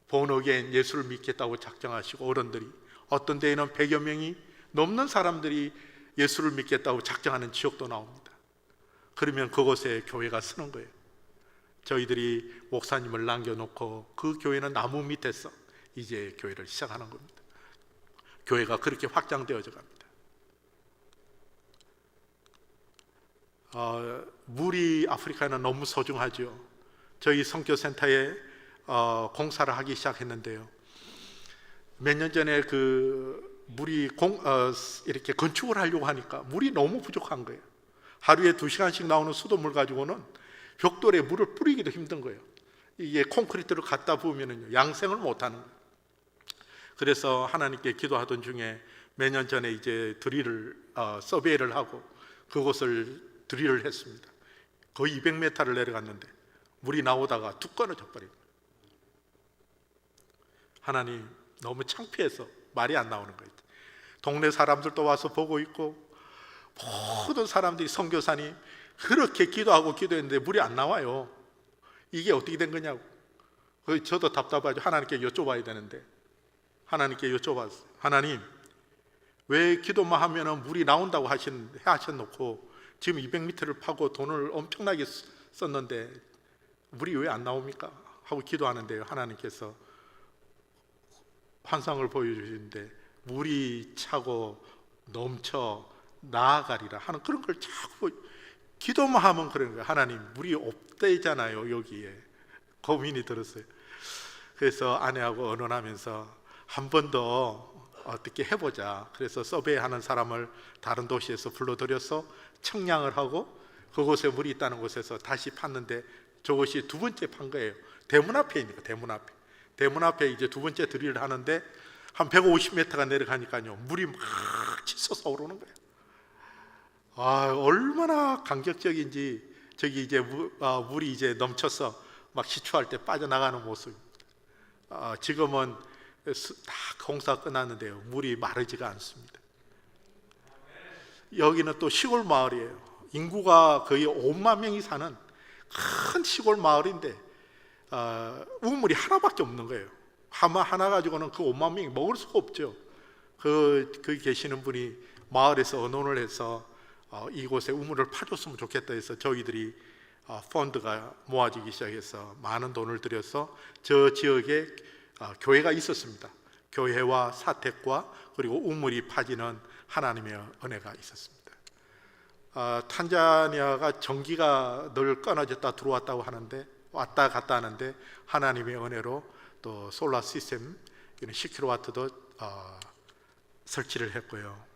본어게인 예수를 믿겠다고 작정하시고 어른들이, 어떤 때에는 100여 명이 넘는 사람들이 예수를 믿겠다고 작정하는 지역도 나옵니다. 그러면 그곳에 교회가 서는 거예요. 저희들이 목사님을 남겨놓고 그 교회는 나무 밑에서 이제 교회를 시작하는 겁니다. 교회가 그렇게 확장되어져 갑니다. 물이 아프리카에는 너무 소중하죠. 저희 선교센터에 공사를 하기 시작했는데요. 몇 년 전에 그 물이 이렇게 건축을 하려고 하니까 물이 너무 부족한 거예요. 하루에 2시간씩 나오는 수돗물 가지고는 벽돌에 물을 뿌리기도 힘든 거예요. 이게 콘크리트를 갖다 부으면 양생을 못하는 거예요. 그래서 하나님께 기도하던 중에 몇 년 전에 이제 서베이를 하고 그곳을 드릴을 했습니다. 거의 200m를 내려갔는데 물이 나오다가 툭 끊어져 버린 거예요. 하나님, 너무 창피해서 말이 안 나오는 거예요. 동네 사람들도 와서 보고 있고 모든 사람들이 선교사님 그렇게 기도하고 기도했는데 물이 안 나와요. 이게 어떻게 된 거냐고. 저도 답답하죠. 하나님께 여쭤봐야 되는데 하나님께 여쭤봤어요. 하나님, 왜 기도만 하면 물이 나온다고 하셨놓고 지금 200m를 파고 돈을 엄청나게 썼는데 물이 왜 안 나옵니까? 하고 기도하는데요, 하나님께서 환상을 보여주시는데 물이 차고 넘쳐 나아가리라 하는 그런 걸 자꾸 기도만 하면 그러는 거예요. 하나님, 물이 없대잖아요. 여기에 고민이 들었어요. 그래서 아내하고 언언하면서 한 번 더 어떻게 해보자. 그래서 서베이하는 사람을 다른 도시에서 불러들여서 청량을 하고 그곳에 물이 있다는 곳에서 다시 팠는데 저것이 두 번째 판 거예요. 대문 앞에니까 대문 앞에 이제 두 번째 드릴을 하는데 한 150m가 내려가니까요 물이 막 치솟아 오르는 거예요. 아, 얼마나 감격적인지. 저기 이제 물이 이제 넘쳐서 막 시추할 때 빠져나가는 모습입니다. 지금은 다 공사가 끝났는데요 물이 마르지가 않습니다. 여기는 또 시골 마을이에요. 인구가 거의 5만 명이 사는 큰 시골 마을인데 우물이 하나밖에 없는 거예요. 하나 가지고는 그 5만 명이 먹을 수가 없죠. 거기 계시는 분이 마을에서 언원을 해서 이곳에 우물을 파줬으면 좋겠다 해서 저희들이 펀드가 모아지기 시작해서 많은 돈을 들여서 저 지역에 교회가 있었습니다. 교회와 사택과 그리고 우물이 파지는 하나님의 은혜가 있었습니다. 탄자니아가 전기가 늘 끊어졌다 들어왔다고 하는데 왔다 갔다 하는데 하나님의 은혜로 또 솔라 시스템 10kW도 설치를 했고요.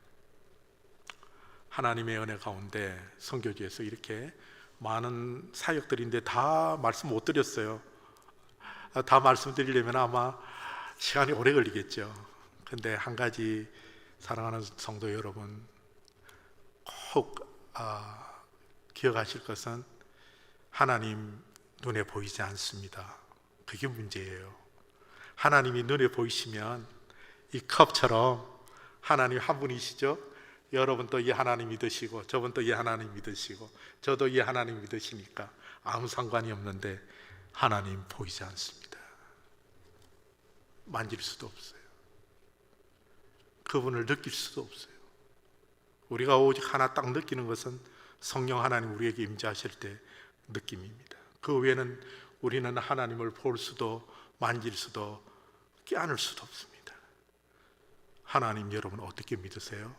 하나님의 은혜 가운데 선교지에서 이렇게 많은 사역들인데 다 말씀 못 드렸어요. 다 말씀드리려면 아마 시간이 오래 걸리겠죠. 근데 한 가지 사랑하는 성도 여러분 꼭 기억하실 것은 하나님 눈에 보이지 않습니다. 그게 문제예요. 하나님이 눈에 보이시면 이 컵처럼 하나님 한 분이시죠. 여러분도 이 하나님 믿으시고 저분도 이 하나님 믿으시고 저도 이 하나님 믿으시니까 아무 상관이 없는데 하나님 보이지 않습니다. 만질 수도 없어요. 그분을 느낄 수도 없어요. 우리가 오직 하나 딱 느끼는 것은 성령 하나님 우리에게 임재하실 때 느낌입니다. 그 외에는 우리는 하나님을 볼 수도 만질 수도 껴안을 수도 없습니다. 하나님 여러분 어떻게 믿으세요?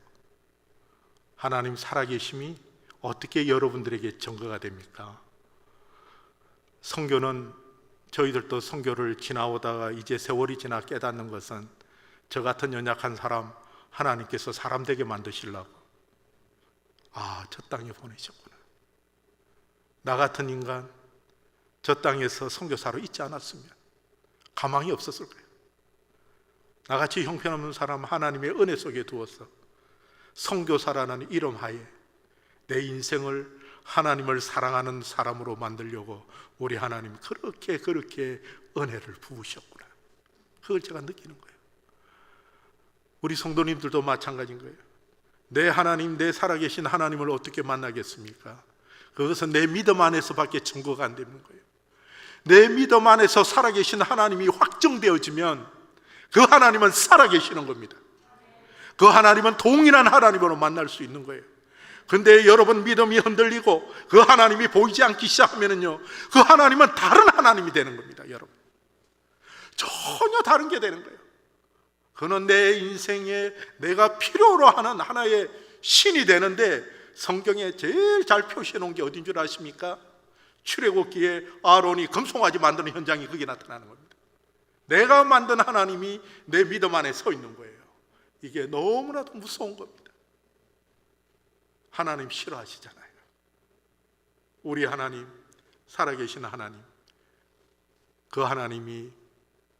하나님 살아계심이 어떻게 여러분들에게 증거가 됩니까? 선교는 저희들도 선교를 지나오다가 이제 세월이 지나 깨닫는 것은 저 같은 연약한 사람 하나님께서 사람 되게 만드시려고 저 땅에 보내셨구나. 나 같은 인간 저 땅에서 선교사로 있지 않았으면 가망이 없었을 거예요. 나같이 형편없는 사람 하나님의 은혜 속에 두어서 선교사라는 이름 하에 내 인생을 하나님을 사랑하는 사람으로 만들려고 우리 하나님 그렇게 은혜를 부으셨구나. 그걸 제가 느끼는 거예요. 우리 성도님들도 마찬가지인 거예요. 내 하나님, 내 살아계신 하나님을 어떻게 만나겠습니까? 그것은 내 믿음 안에서밖에 증거가 안 되는 거예요. 내 믿음 안에서 살아계신 하나님이 확정되어지면 그 하나님은 살아계시는 겁니다. 그 하나님은 동일한 하나님으로 만날 수 있는 거예요. 근데 여러분 믿음이 흔들리고 그 하나님이 보이지 않기 시작하면요 그 하나님은 다른 하나님이 되는 겁니다. 여러분 전혀 다른 게 되는 거예요. 그는 내 인생에 내가 필요로 하는 하나의 신이 되는데 성경에 제일 잘 표시해 놓은 게 어딘 줄 아십니까? 출애굽기에 아론이 금송아지 만드는 현장이 그게 나타나는 겁니다. 내가 만든 하나님이 내 믿음 안에 서 있는 거예요. 이게 너무나도 무서운 겁니다. 하나님 싫어하시잖아요. 우리 하나님, 살아계신 하나님, 그 하나님이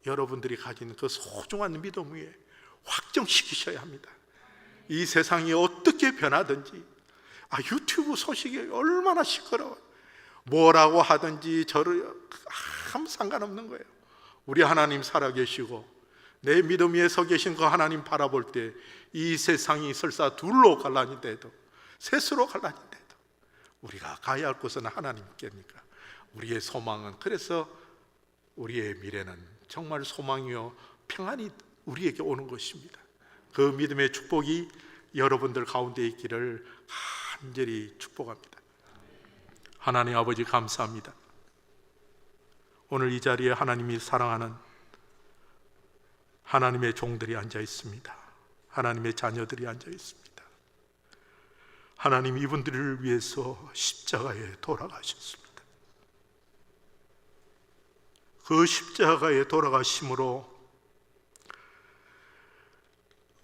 여러분들이 가진 그 소중한 믿음 위에 확정시키셔야 합니다. 이 세상이 어떻게 변하든지 유튜브 소식이 얼마나 시끄러워요. 뭐라고 하든지 저를 아무 상관없는 거예요. 우리 하나님 살아계시고 내 믿음 위에 서 계신 그 하나님 바라볼 때 이 세상이 설사 둘로 갈라진대도 셋으로 갈라진대도 우리가 가야 할 곳은 하나님께니까 우리의 소망은 그래서 우리의 미래는 정말 소망이요 평안이 우리에게 오는 것입니다. 그 믿음의 축복이 여러분들 가운데 있기를 간절히 축복합니다. 하나님 아버지 감사합니다. 오늘 이 자리에 하나님이 사랑하는 하나님의 종들이 앉아 있습니다. 하나님의 자녀들이 앉아 있습니다. 하나님 이분들을 위해서 십자가에 돌아가셨습니다. 그 십자가에 돌아가심으로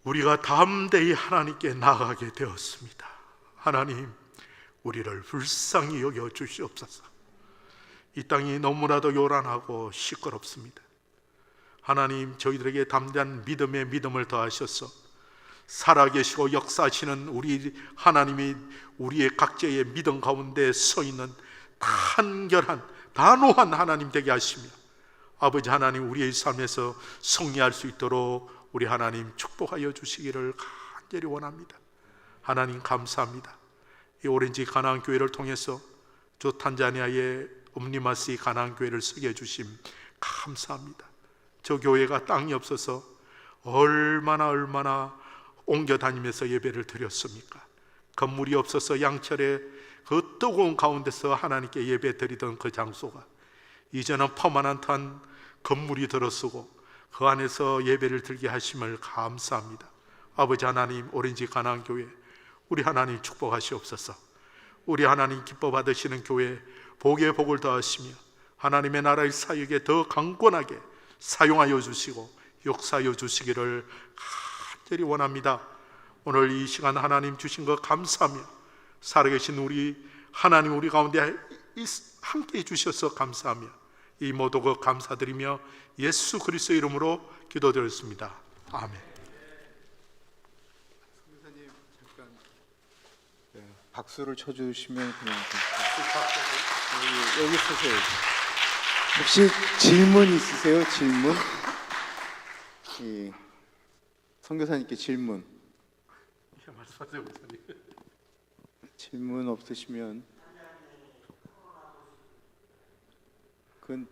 우리가 담대히 하나님께 나아가게 되었습니다. 하나님 우리를 불쌍히 여겨 주시옵소서. 이 땅이 너무나도 요란하고 시끄럽습니다. 하나님, 저희들에게 담대한 믿음의 믿음을 더하셔서 살아계시고 역사하시는 우리 하나님이 우리의 각자의 믿음 가운데 서 있는 단결한 단호한 하나님 되게 하시며, 아버지 하나님, 우리의 삶에서 승리할 수 있도록 우리 하나님 축복하여 주시기를 간절히 원합니다. 하나님 감사합니다. 이 오렌지 가나안 교회를 통해서 저 탄자니아의 음리마시 가나안 교회를 쓰게 해주심 감사합니다. 저 교회가 땅이 없어서 얼마나 옮겨 다니면서 예배를 드렸습니까? 건물이 없어서 양철에 그 뜨거운 가운데서 하나님께 예배 드리던 그 장소가 이제는 퍼마넌트한 건물이 들어서고 그 안에서 예배를 드리게 하심을 감사합니다. 아버지 하나님, 오렌지 가나안 교회 우리 하나님 축복하시옵소서. 우리 하나님 기뻐 받으시는 교회 복의 복을 더하시며 하나님의 나라의 사역에 더 강권하게 사용하여 주시고 역사하여 주시기를 간절히 원합니다. 오늘 이 시간 하나님 주신 것 감사하며 살아계신 우리 하나님 우리 가운데 함께 해주셔서 감사하며 이 모든 것 감사드리며 예수 그리스도의 이름으로 기도드렸습니다. 아멘. 선교사님 잠깐 박수를 쳐주시면 그냥 여기 서세요. 혹시 질문 있으세요? 질문? 선교사님께 질문. 말씀하세요, 목사님. 질문 없으시면 그건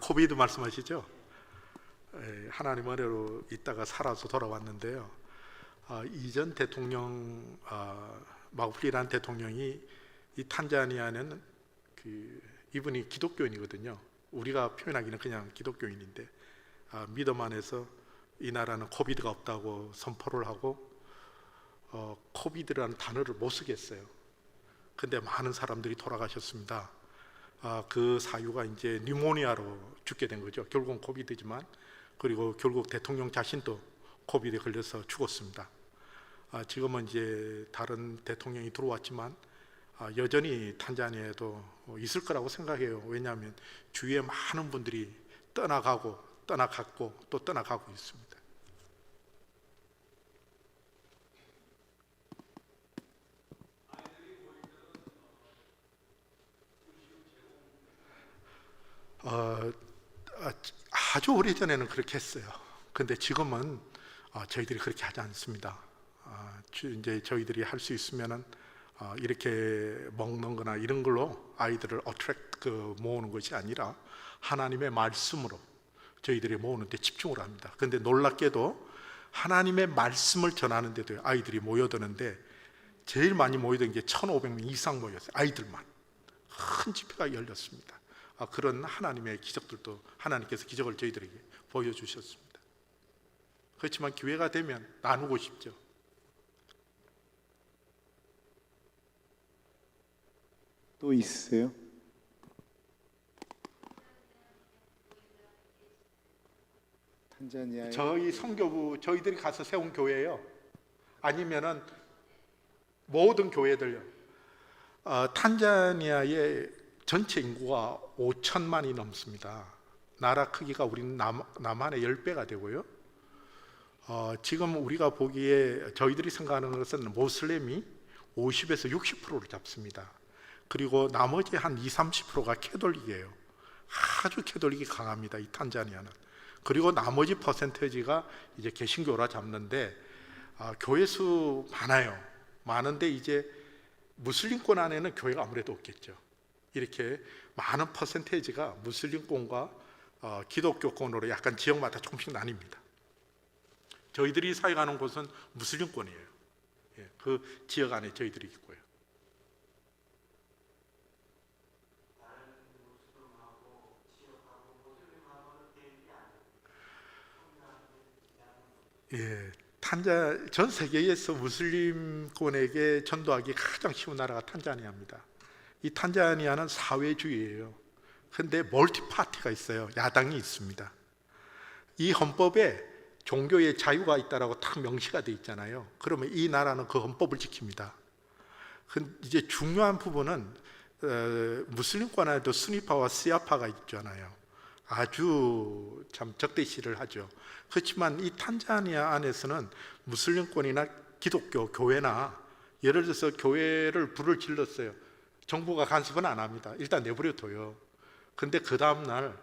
코비드 말씀하시죠? 하나님 은혜로 있다가 살아서 돌아왔는데요. 이전 대통령 마구풀리란 대통령이 이 탄자니아는 이분이 기독교인이거든요. 우리가 표현하기는 그냥 기독교인인데 믿음 안에서 이 나라는 코비드가 없다고 선포를 하고 코비드라는 단어를 못 쓰겠어요. 근데 많은 사람들이 돌아가셨습니다. 그 사유가 이제 뉴모니아로 죽게 된 거죠. 결국은 코비드지만, 그리고 결국 대통령 자신도 코비드에 걸려서 죽었습니다. 지금은 이제 다른 대통령이 들어왔지만 여전히 탄자니아에도 있을 거라고 생각해요. 왜냐하면 주위에 많은 분들이 떠나갔고 또 떠나가고 있습니다. 아주 오래전에는 그렇게 했어요. 근데 지금은 저희들이 그렇게 하지 않습니다. 이제 저희들이 할 수 있으면은 이렇게 먹는 거나 이런 걸로 아이들을 모으는 것이 아니라 하나님의 말씀으로 저희들이 모으는 데 집중을 합니다. 근데 놀랍게도 하나님의 말씀을 전하는 데도 아이들이 모여드는데 제일 많이 모이던 게 1,500명 이상 모였어요. 아이들만. 큰 집회가 열렸습니다. 그런 하나님의 기적들도 하나님께서 기적을 저희들에게 보여주셨습니다. 그렇지만 기회가 되면 나누고 싶죠. 또 있으세요? 탄자니아에 저희 선교부 저희들이 가서 세운 교회예요. 아니면은 모든 교회들요. 탄자니아의 전체 인구가 5천만이 넘습니다. 나라 크기가 우리 남한의 10배가 되고요. 지금 우리가 보기에 저희들이 생각하는 것은 모슬렘이 50에서 60%를 잡습니다. 그리고 나머지 한 20-30%가 캐톨릭이에요. 아주 캐톨릭이 강합니다, 이 탄자니아는. 그리고 나머지 퍼센테이지가 이제 개신교라 잡는데 교회 수 많아요. 많은데 이제 무슬림권 안에는 교회가 아무래도 없겠죠. 이렇게 많은 퍼센테이지가 무슬림권과 기독교권으로 약간 지역마다 조금씩 나뉩니다. 저희들이 사역하는 곳은 무슬림권이에요. 그 지역 안에 저희들이 있고요. 전 세계에서 무슬림권에게 전도하기 가장 쉬운 나라가 탄자니아입니다. 이 탄자니아는 사회주의예요. 그런데 멀티파티가 있어요. 야당이 있습니다. 이 헌법에 종교의 자유가 있다라고 딱 명시가 돼 있잖아요. 그러면 이 나라는 그 헌법을 지킵니다. 이제 중요한 부분은 무슬림권 안에도 수니파와 시아파가 있잖아요. 아주 참 적대시를 하죠. 그렇지만 이 탄자니아 안에서는 무슬림권이나 기독교 교회나 예를 들어서 교회를 불을 질렀어요. 정부가 간섭은 안 합니다. 일단 내버려 둬요. 근데 그 다음날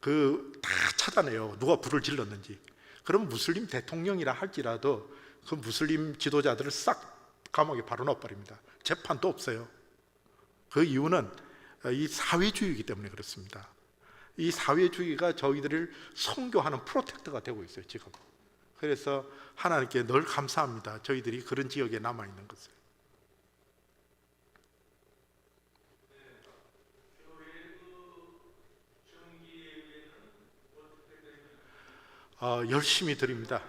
다 찾아내요. 누가 불을 질렀는지. 그럼 무슬림 대통령이라 할지라도 그 무슬림 지도자들을 싹 감옥에 바로 넣어버립니다. 재판도 없어요. 그 이유는 이 사회주의이기 때문에 그렇습니다. 이 사회주의가 저희들을 선교하는 프로텍터가 되고 있어요, 지금. 그래서 하나님께 늘 감사합니다. 저희들이 그런 지역에 남아 있는 것을. 열심히 드립니다.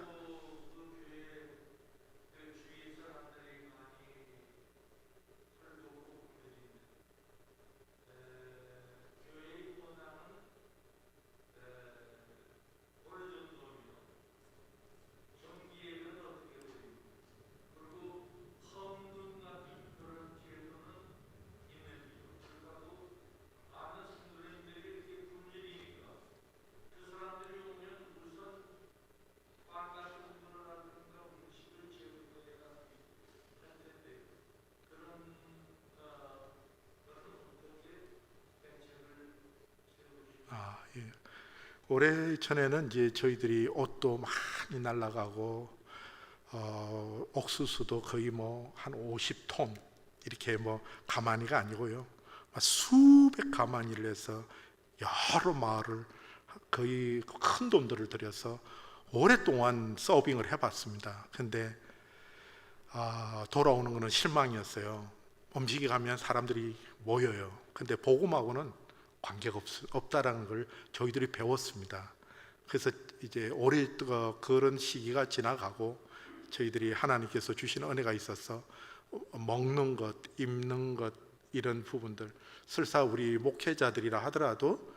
예. 올해 전에는 이제 저희들이 옷도 많이 날라가고 옥수수도 거의 뭐 한 50톤 이렇게 뭐 가마니가 아니고요. 수백 가마니를 해서 여러 마을을 거의 큰 돈들을 들여서 오랫동안 서빙을 해봤습니다. 근데 돌아오는 거는 실망이었어요. 음식이 가면 사람들이 모여요. 근데 복음하고는 관계가 없다라는 걸 저희들이 배웠습니다. 그래서 이제 올해 그런 시기가 지나가고 저희들이 하나님께서 주신 은혜가 있어서 먹는 것, 입는 것 이런 부분들, 설사 우리 목회자들이라 하더라도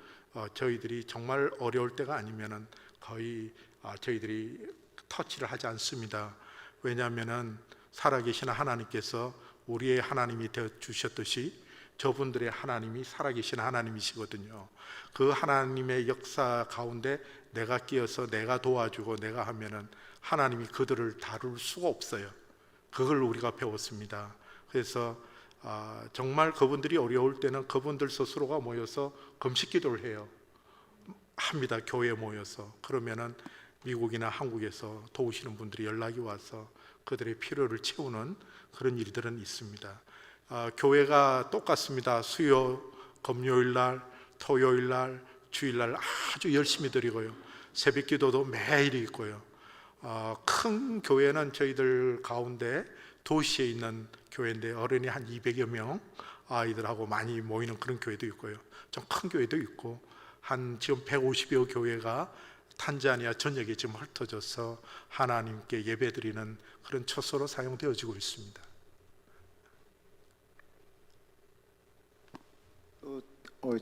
저희들이 정말 어려울 때가 아니면은 거의 저희들이 터치를 하지 않습니다. 왜냐하면은 살아계신 하나님께서 우리의 하나님이 되어 주셨듯이 저분들의 하나님이 살아계신 하나님이시거든요. 그 하나님의 역사 가운데 내가 끼어서 내가 도와주고 내가 하면은 하나님이 그들을 다룰 수가 없어요. 그걸 우리가 배웠습니다. 그래서 정말 그분들이 어려울 때는 그분들 스스로가 모여서 금식 기도를 해요. 합니다. 교회에 모여서. 그러면은 미국이나 한국에서 도우시는 분들이 연락이 와서 그들의 필요를 채우는 그런 일들은 있습니다. 교회가 똑같습니다. 수요, 금요일 날, 토요일 날, 주일 날 아주 열심히 드리고요. 새벽 기도도 매일 있고요. 큰 교회는 저희들 가운데 도시에 있는 교회인데 어른이 한 200여 명 아이들하고 많이 모이는 그런 교회도 있고요. 좀 큰 교회도 있고 한 지금 150여 교회가 탄자니아 전역에 지금 흩어져서 하나님께 예배드리는 그런 처소로 사용되어지고 있습니다.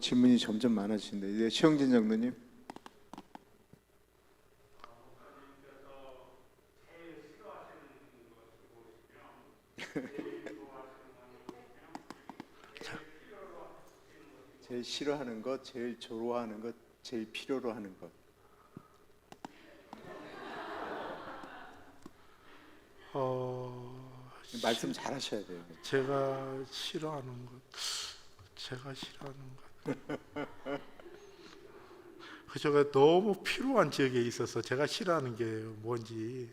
질문이 점점 많아지는데 이제 최영진 장로님. 제일 싫어하는 것, 제일 좋아하는 것, 제일 필요로 하는 것. 말씀 잘하셔야 돼요. 제가 싫어하는 것. 제가 너무 필요한 지역에 있어서 제가 싫어하는 게 뭔지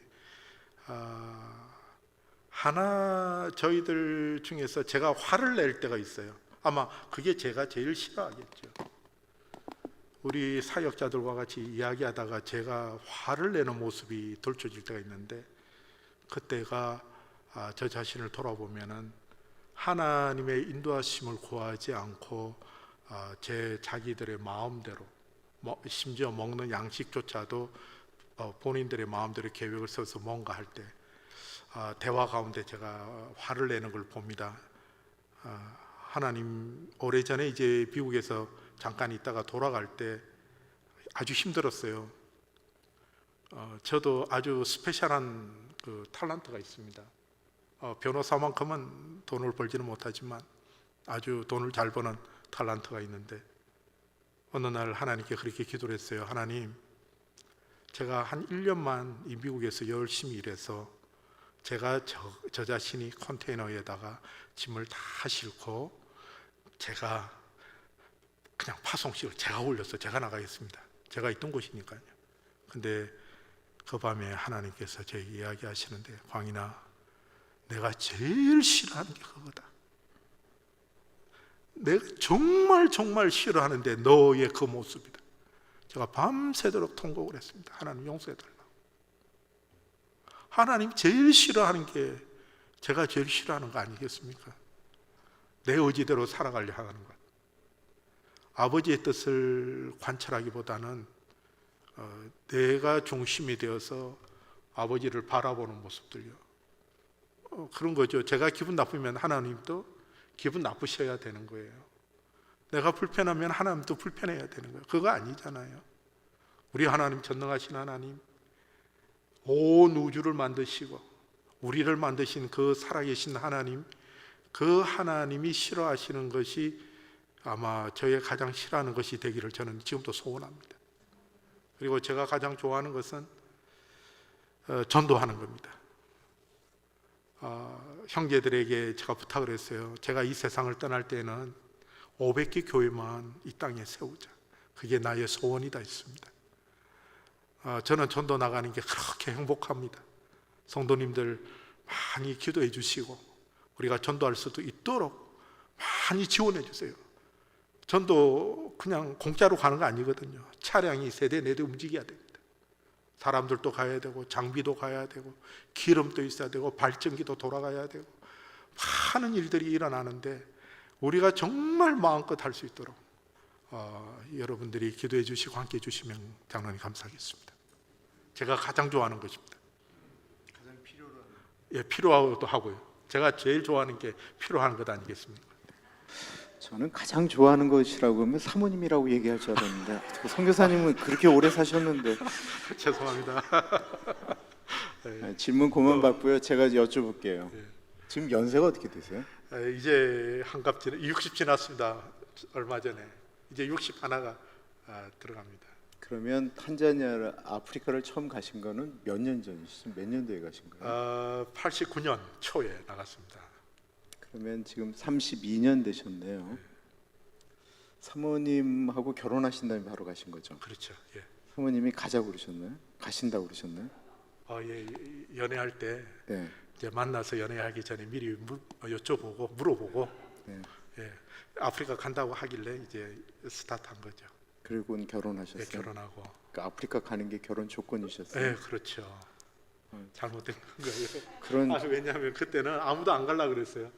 하나 저희들 중에서 제가 화를 낼 때가 있어요. 아마 그게 제가 제일 싫어하겠죠. 우리 사역자들과 같이 이야기하다가 제가 화를 내는 모습이 들춰질 때가 있는데 그때가 저 자신을 돌아보면은 하나님의 인도하심을 구하지 않고 자기들의 마음대로 심지어 먹는 양식조차도 본인들의 마음대로 계획을 써서 뭔가 할 때 대화 가운데 제가 화를 내는 걸 봅니다. 하나님 오래전에 이제 미국에서 잠깐 있다가 돌아갈 때 아주 힘들었어요. 저도 아주 스페셜한 그 탤런트가 있습니다. 변호사만큼은 돈을 벌지는 못하지만 아주 돈을 잘 버는 탤런트가 있는데 어느 날 하나님께 그렇게 기도를 했어요. 하나님, 제가 한 1년만 이 미국에서 열심히 일해서 제가 저 자신이 컨테이너에다가 짐을 다 싣고 제가 그냥 파송식을 제가 올려서 제가 나가겠습니다. 제가 있던 곳이니까요. 근데 그 밤에 하나님께서 제게 이야기하시는데, 광인아, 내가 제일 싫어하는 게 그거다. 내가 정말 싫어하는데 너의 그 모습이다. 제가 밤새도록 통곡을 했습니다. 하나님 용서해달라고. 하나님 제일 싫어하는 게 제가 제일 싫어하는 거 아니겠습니까? 내 의지대로 살아가려 하는 것. 아버지의 뜻을 관찰하기보다는 내가 중심이 되어서 아버지를 바라보는 모습들요. 그런 거죠. 제가 기분 나쁘면 하나님도 기분 나쁘셔야 되는 거예요. 내가 불편하면 하나님도 불편해야 되는 거예요. 그거 아니잖아요. 우리 하나님, 전능하신 하나님, 온 우주를 만드시고 우리를 만드신 그 살아계신 하나님, 그 하나님이 싫어하시는 것이 아마 저의 가장 싫어하는 것이 되기를 저는 지금도 소원합니다. 그리고 제가 가장 좋아하는 것은 전도하는 겁니다. 형제들에게 제가 부탁을 했어요. 제가 이 세상을 떠날 때는 500개 교회만 이 땅에 세우자. 그게 나의 소원이다 했습니다. 저는 전도 나가는 게 그렇게 행복합니다. 성도님들 많이 기도해 주시고 우리가 전도할 수도 있도록 많이 지원해 주세요. 전도 그냥 공짜로 가는 거 아니거든요. 차량이 3대 4대 움직여야 됩니다. 사람들도 가야 되고 장비도 가야 되고 기름도 있어야 되고 발전기도 돌아가야 되고 많은 일들이 일어나는데 우리가 정말 마음껏 할 수 있도록 여러분들이 기도해 주시고 함께 해 주시면 장로님 감사하겠습니다. 제가 가장 좋아하는 것입니다. 가장 필요하기도 하고요. 제가 제일 좋아하는 게 필요한 것 아니겠습니까? 저는 가장 좋아하는 것이라고 하면 사모님이라고 얘기할 줄 알았는데 선교사님은 그렇게 오래 사셨는데. 죄송합니다. 질문 그만 받고요. 제가 여쭤볼게요. 지금 연세가 어떻게 되세요? 이제 한갑 60 지났습니다. 얼마 전에 이제 60 하나가 들어갑니다. 그러면 탄자니아, 아프리카를 처음 가신 거는 몇 년 전이시죠? 몇 년도에 가신 거예요? 89년 초에 나갔습니다. 그러면 지금 32년 되셨네요. 사모님하고 결혼하신 다음에 바로 가신 거죠? 그렇죠. 예. 사모님이 가자고 그러셨나요? 가신다고 그러셨나요? 예, 연애할 때 네. 이제 만나서 연애하기 전에 미리 여쭤보고 물어보고 네. 예, 아프리카 간다고 하길래 이제 스타트한 거죠. 그리고는 결혼하셨어요? 예, 결혼하고. 그러니까 아프리카 가는 게 결혼 조건이셨어요? 예, 그렇죠. 잘못된 거예요. 그런 왜냐하면 그때는 아무도 안 가려고 그랬어요.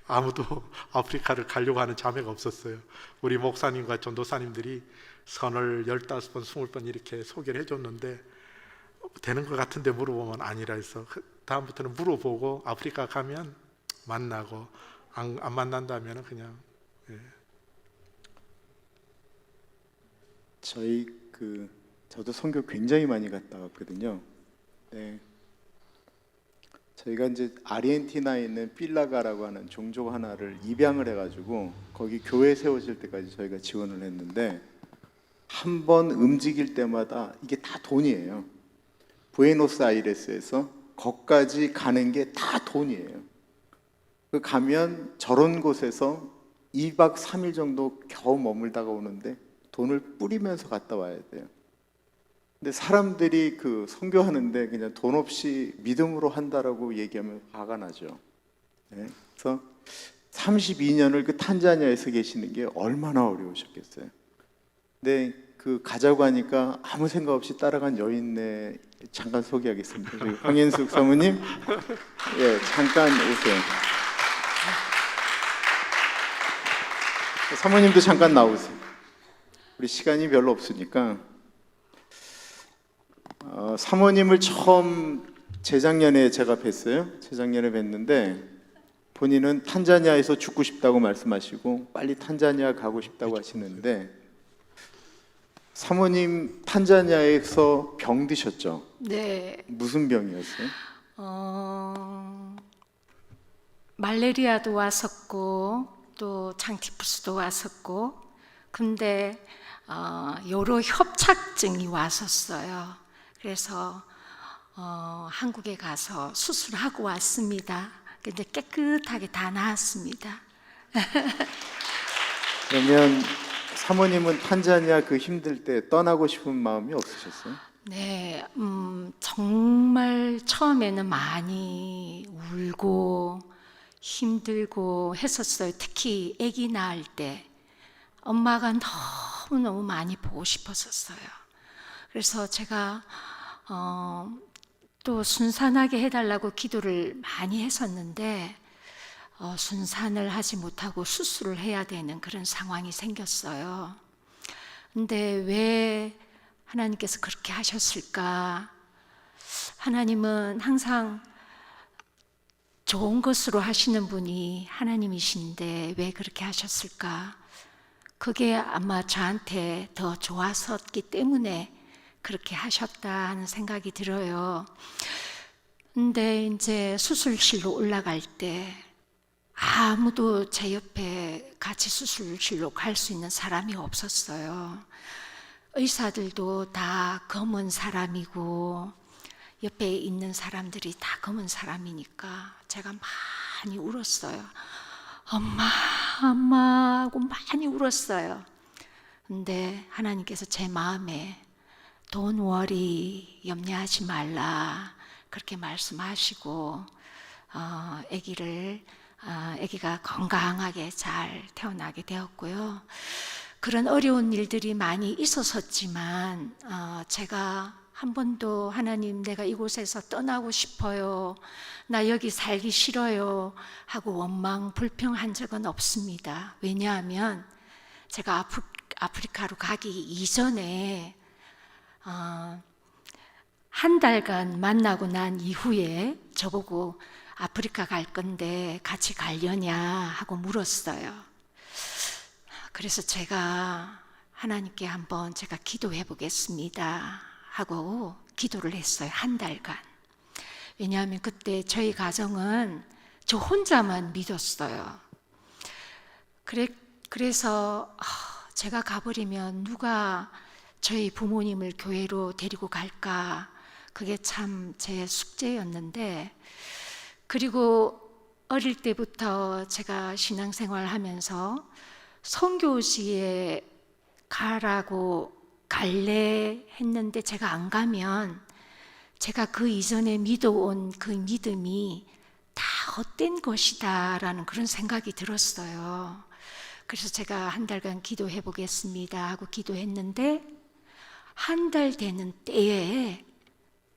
아무도 아프리카를 가려고 하는 자매가 없었어요. 우리 목사님과 전도사님들이 선을 15번, 20번 이렇게 소개를 해줬는데 되는 것 같은데 물어보면 아니라 해서 다음부터는 물어보고 아프리카 가면 만나고 안 만난다면 그냥 저도 선교 굉장히 많이 갔다 왔거든요. 네. 저희가 이제 아르헨티나에 있는 필라가라고 하는 종족 하나를 입양을 해가지고 거기 교회 세워질 때까지 저희가 지원을 했는데 한 번 움직일 때마다 이게 다 돈이에요. 부에노스아이레스에서 거기까지 가는 게 다 돈이에요. 그 가면 저런 곳에서 2박 3일 정도 겨우 머물다가 오는데 돈을 뿌리면서 갔다 와야 돼요. 근데 사람들이 그 선교하는데 그냥 돈 없이 믿음으로 한다라고 얘기하면 화가 나죠. 네? 그래서 32년을 그 탄자니아에서 계시는 게 얼마나 어려우셨겠어요. 근데 그 가자고 하니까 아무 생각 없이 따라간 여인네 잠깐 소개하겠습니다. 저기 황현숙 사모님, 예, 잠깐 오세요. 사모님도 잠깐 나오세요. 우리 시간이 별로 없으니까. 사모님을 처음 재작년에 제가 뵀어요. 재작년에 뵀는데 본인은 탄자니아에서 죽고 싶다고 말씀하시고 빨리 탄자니아 가고 싶다고 하시는데 사모님 탄자니아에서 병 드셨죠? 네. 무슨 병이었어요? 말레리아도 왔었고 또 장티푸스도 왔었고, 근데 요로 협착증이 왔었어요. 그래서 한국에 가서 수술하고 왔습니다. 근데 깨끗하게 다 나았습니다. 그러면 사모님은 탄자니아 그 힘들 때 떠나고 싶은 마음이 없으셨어요? 네, 정말 처음에는 많이 울고 힘들고 했었어요. 특히 아기 낳을 때 엄마가 너무너무 많이 보고 싶었었어요. 그래서 제가 또 순산하게 해달라고 기도를 많이 했었는데 순산을 하지 못하고 수술을 해야 되는 그런 상황이 생겼어요. 근데 왜 하나님께서 그렇게 하셨을까? 하나님은 항상 좋은 것으로 하시는 분이 하나님이신데 왜 그렇게 하셨을까? 그게 아마 저한테 더 좋았었기 때문에 그렇게 하셨다 하는 생각이 들어요. 근데 이제 수술실로 올라갈 때 아무도 제 옆에 같이 수술실로 갈 수 있는 사람이 없었어요. 의사들도 다 검은 사람이고 옆에 있는 사람들이 다 검은 사람이니까 제가 많이 울었어요. 엄마, 엄마 하고 많이 울었어요. 근데 하나님께서 제 마음에 Don't worry, 염려하지 말라 그렇게 말씀하시고 아기가 건강하게 잘 태어나게 되었고요. 그런 어려운 일들이 많이 있었지만 제가 한 번도 하나님 내가 이곳에서 떠나고 싶어요, 나 여기 살기 싫어요 하고 원망 불평한 적은 없습니다. 왜냐하면 제가 아프리카로 가기 이전에 한 달간 만나고 난 이후에 저보고 아프리카 갈 건데 같이 가려냐 하고 물었어요. 그래서 제가 하나님께 한번 제가 기도해 보겠습니다 하고 기도를 했어요. 한 달간. 왜냐하면 그때 저희 가정은 저 혼자만 믿었어요. 그래서 제가 가버리면 누가 저희 부모님을 교회로 데리고 갈까, 그게 참 제 숙제였는데, 그리고 어릴 때부터 제가 신앙생활 하면서 선교지에 가라고 갈래 했는데 제가 안 가면 제가 그 이전에 믿어온 그 믿음이 다 헛된 것이다 라는 그런 생각이 들었어요. 그래서 제가 한 달간 기도해 보겠습니다 하고 기도했는데 한 달 되는 때에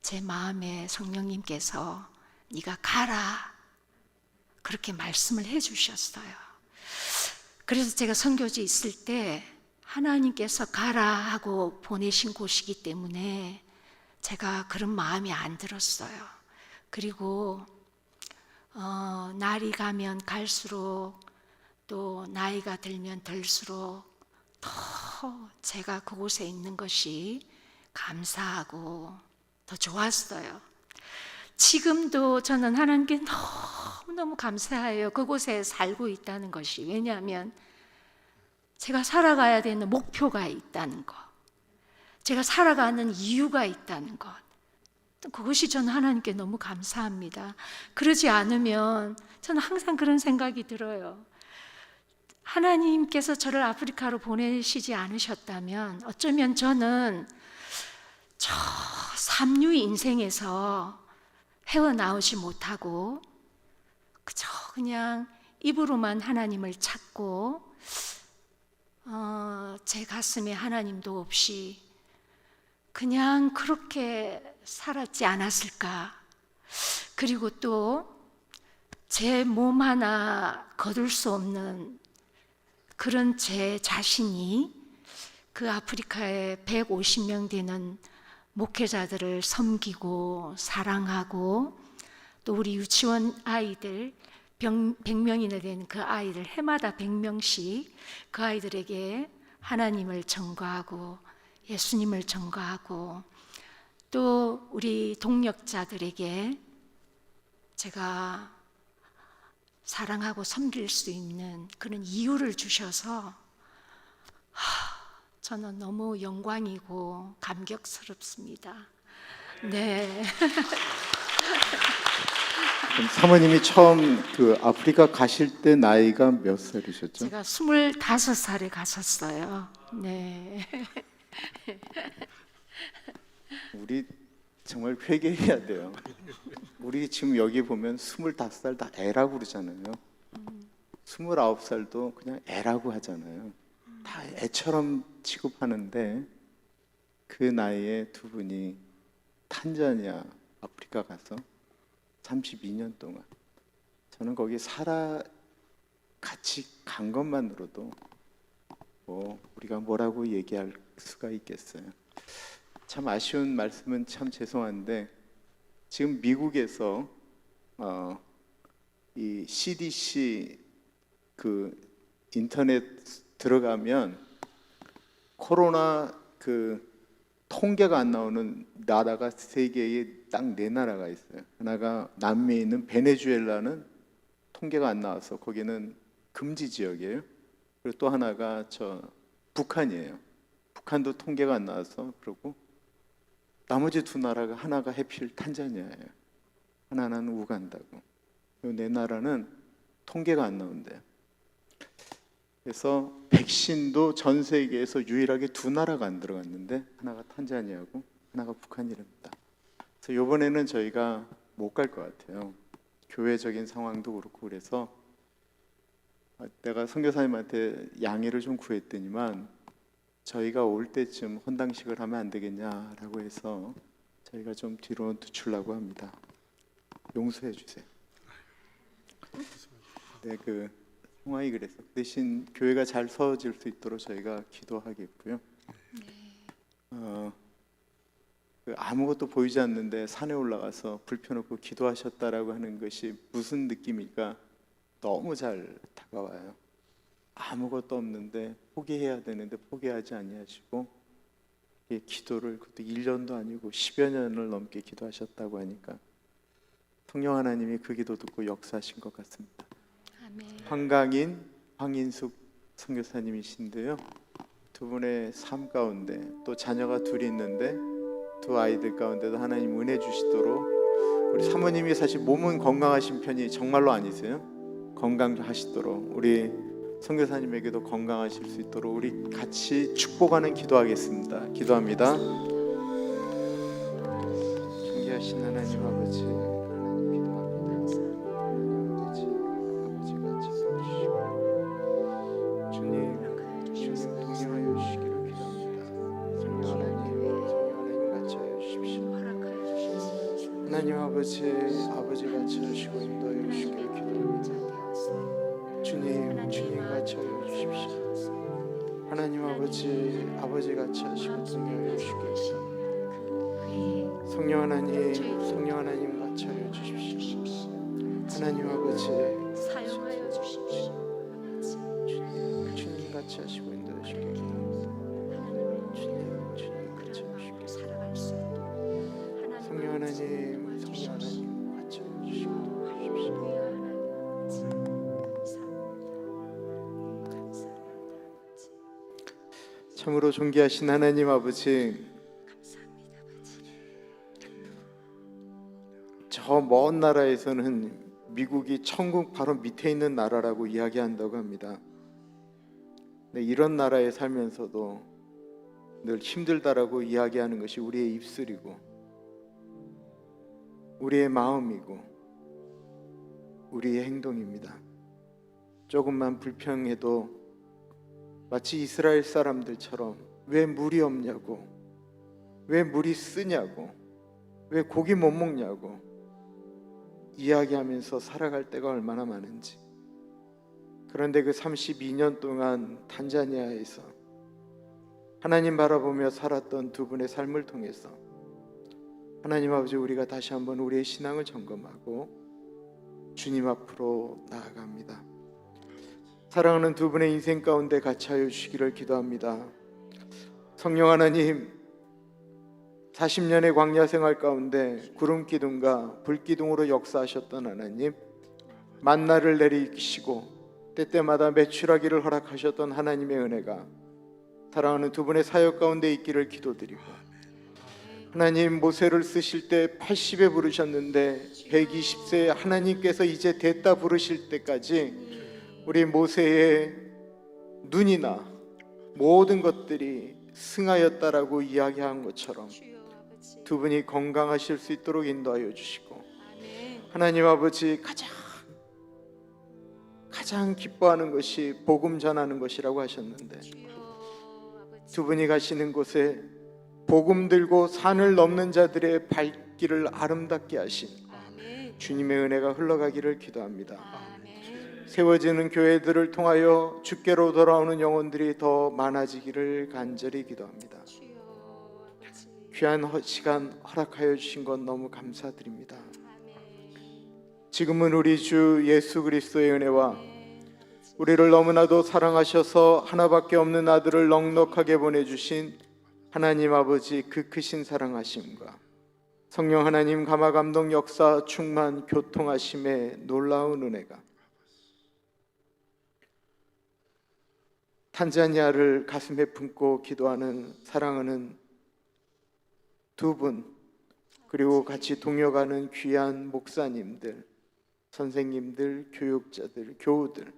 제 마음에 성령님께서 네가 가라 그렇게 말씀을 해 주셨어요. 그래서 제가 선교지 있을 때 하나님께서 가라 하고 보내신 곳이기 때문에 제가 그런 마음이 안 들었어요. 그리고 날이 가면 갈수록 또 나이가 들면 들수록 더 제가 그곳에 있는 것이 감사하고 더 좋았어요. 지금도 저는 하나님께 너무너무 감사해요. 그곳에 살고 있다는 것이. 왜냐하면 제가 살아가야 되는 목표가 있다는 것, 제가 살아가는 이유가 있다는 것, 그것이 저는 하나님께 너무 감사합니다. 그러지 않으면 저는 항상 그런 생각이 들어요. 하나님께서 저를 아프리카로 보내시지 않으셨다면 어쩌면 저는 저 삼류 인생에서 헤어나오지 못하고 그저 그냥 입으로만 하나님을 찾고 제 가슴에 하나님도 없이 그냥 그렇게 살았지 않았을까. 그리고 또 제 몸 하나 거둘 수 없는 그런 제 자신이 그 아프리카에 150명 되는 목회자들을 섬기고 사랑하고 또 우리 유치원 아이들 100명이나 되는 그 아이들 해마다 100명씩 그 아이들에게 하나님을 전가하고 예수님을 전가하고 또 우리 동역자들에게 제가 사랑하고 섬길 수 있는 그런 이유를 주셔서 저는 너무 영광이고 감격스럽습니다. 네. 그럼 사모님이 처음 그 아프리카 가실 때 나이가 몇 살이셨죠? 제가 25살에 갔었어요. 네. 우리 정말 회개해야 돼요. 우리 지금 여기 보면 25살 다 애라고 그러잖아요. 29살도 그냥 애라고 하잖아요. 다 애처럼 취급하는데 그 나이에 두 분이 탄자니아 아프리카 가서 32년 동안 저는 거기 같이 간 것만으로도 뭐 우리가 뭐라고 얘기할 수가 있겠어요. 참 아쉬운 말씀은 참 죄송한데 지금 미국에서 이 CDC 그 인터넷 들어가면 코로나 그 통계가 안 나오는 나라가 세계에 딱 4나라가 있어요. 하나가 남미에 있는 베네수엘라는 통계가 안 나와서 거기는 금지 지역이에요. 그리고 또 하나가 북한이에요. 북한도 통계가 안 나와서 그러고 나머지 2나라가 하나가 해필 탄자니아예요. 하나는 우간다고. 이 4나라는 통계가 안 나온대요. 그래서 백신도 전 세계에서 유일하게 2나라가 안 들어갔는데 하나가 탄자니아고 하나가 북한이랍니다. 그래서 이번에는 저희가 못 갈 것 같아요. 교회적인 상황도 그렇고 그래서 내가 선교사님한테 양해를 좀 구했더니만 저희가 올 때쯤 헌당식을 하면 안 되겠냐라고 해서 저희가 좀 뒤로 늦추려고 합니다. 용서해 주세요. 네, 그 상황이 그래서 대신 교회가 잘 서질 수 있도록 저희가 기도하겠고요. 그 아무것도 보이지 않는데 산에 올라가서 불 펴놓고 기도하셨다라고 하는 것이 무슨 느낌일까? 너무 잘 다가와요. 아무것도 없는데 포기해야 되는데 포기하지 아니하시고 기도를 그것도 1년도 아니고 10여 년을 넘게 기도하셨다고 하니까 성령 하나님이 그 기도 듣고 역사하신 것 같습니다. 아멘. 황강인, 황인숙 선교사님이신데요. 두 분의 삶 가운데 또 자녀가 둘이 있는데 두 아이들 가운데도 하나님 은혜 주시도록 우리 사모님이 사실 몸은 건강하신 편이 정말로 아니세요. 건강하시도록 우리 선교사님에게도 건강하실 수 있도록 우리 같이 축복하는 기도하겠습니다. 기도합니다. 존귀하신 하나님 아버지, 하나님 아버지, 아버지 같이 하시고 인도하여 주시길 기도합니다. 주님, 주님 같이 하여 주십시오. 하나님 아버지, 아버지 같이 하시고 인도하여 주시길 기도합니다. 성령 하나님, 성령 하나님 같이 하여 주십시오. 하나님 아버지, 사용하여 주십시오. 주님 같이 하시고 인도하여 주시길 기도합니다. 주님 같이 하시고 살아갈 수 있도록 성령 하나님, 성령 하나님 같이 하여 주시고 참으로 존귀하신 하나님 아버지, 저 먼 나라에서는 미국이 천국 바로 밑에 있는 나라라고 이야기한다고 합니다. 근데 이런 나라에 살면서도 늘 힘들다라고 이야기하는 것이 우리의 입술이고 우리의 마음이고 우리의 행동입니다. 조금만 불평해도 마치 이스라엘 사람들처럼 왜 물이 없냐고, 왜 물이 쓰냐고, 왜 고기 못 먹냐고 이야기하면서 살아갈 때가 얼마나 많은지. 그런데 그 32년 동안 탄자니아에서 하나님 바라보며 살았던 두 분의 삶을 통해서 하나님 아버지, 우리가 다시 한번 우리의 신앙을 점검하고 주님 앞으로 나아갑니다. 사랑하는 두 분의 인생 가운데 같이 하여 주시기를 기도합니다. 성령 하나님, 40년의 광야 생활 가운데 구름 기둥과 불 기둥으로 역사하셨던 하나님, 만나를 내리시고 때때마다 매출하기를 허락하셨던 하나님의 은혜가 사랑하는 두 분의 사역 가운데 있기를 기도드리고, 하나님 모세를 쓰실 때 80에 부르셨는데 120세에 하나님께서 이제 됐다 부르실 때까지 우리 모세의 눈이나 모든 것들이 승하였다라고 이야기한 것처럼 두 분이 건강하실 수 있도록 인도하여 주시고, 하나님 아버지 가장 기뻐하는 것이 복음 전하는 것이라고 하셨는데, 두 분이 가시는 곳에 복음 들고 산을 넘는 자들의 발길을 아름답게 하신 주님의 은혜가 흘러가기를 기도합니다. 세워지는 교회들을 통하여 주께로 돌아오는 영혼들이 더 많아지기를 간절히 기도합니다. 귀한 시간 허락하여 주신 것 너무 감사드립니다. 지금은 우리 주 예수 그리스도의 은혜와 우리를 너무나도 사랑하셔서 하나밖에 없는 아들을 넉넉하게 보내주신 하나님 아버지 그 크신 사랑하심과 성령 하나님 감화 감동 역사 충만 교통하심의 놀라운 은혜가 탄자니아를 가슴에 품고 기도하는 사랑하는 두 분, 그리고 같이 동역하는 귀한 목사님들, 선생님들, 교육자들, 교우들,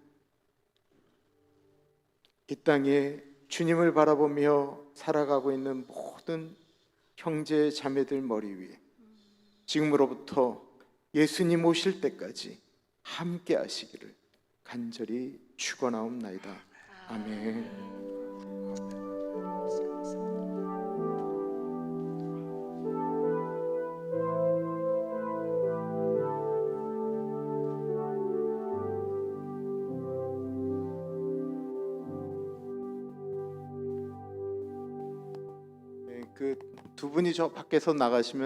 이 땅에 주님을 바라보며 살아가고 있는 모든 형제 자매들 머리 위에 지금으로부터 예수님 오실 때까지 함께 하시기를 간절히 축원하옵나이다. 아멘. 그 두 분이 저 밖에서 나가시면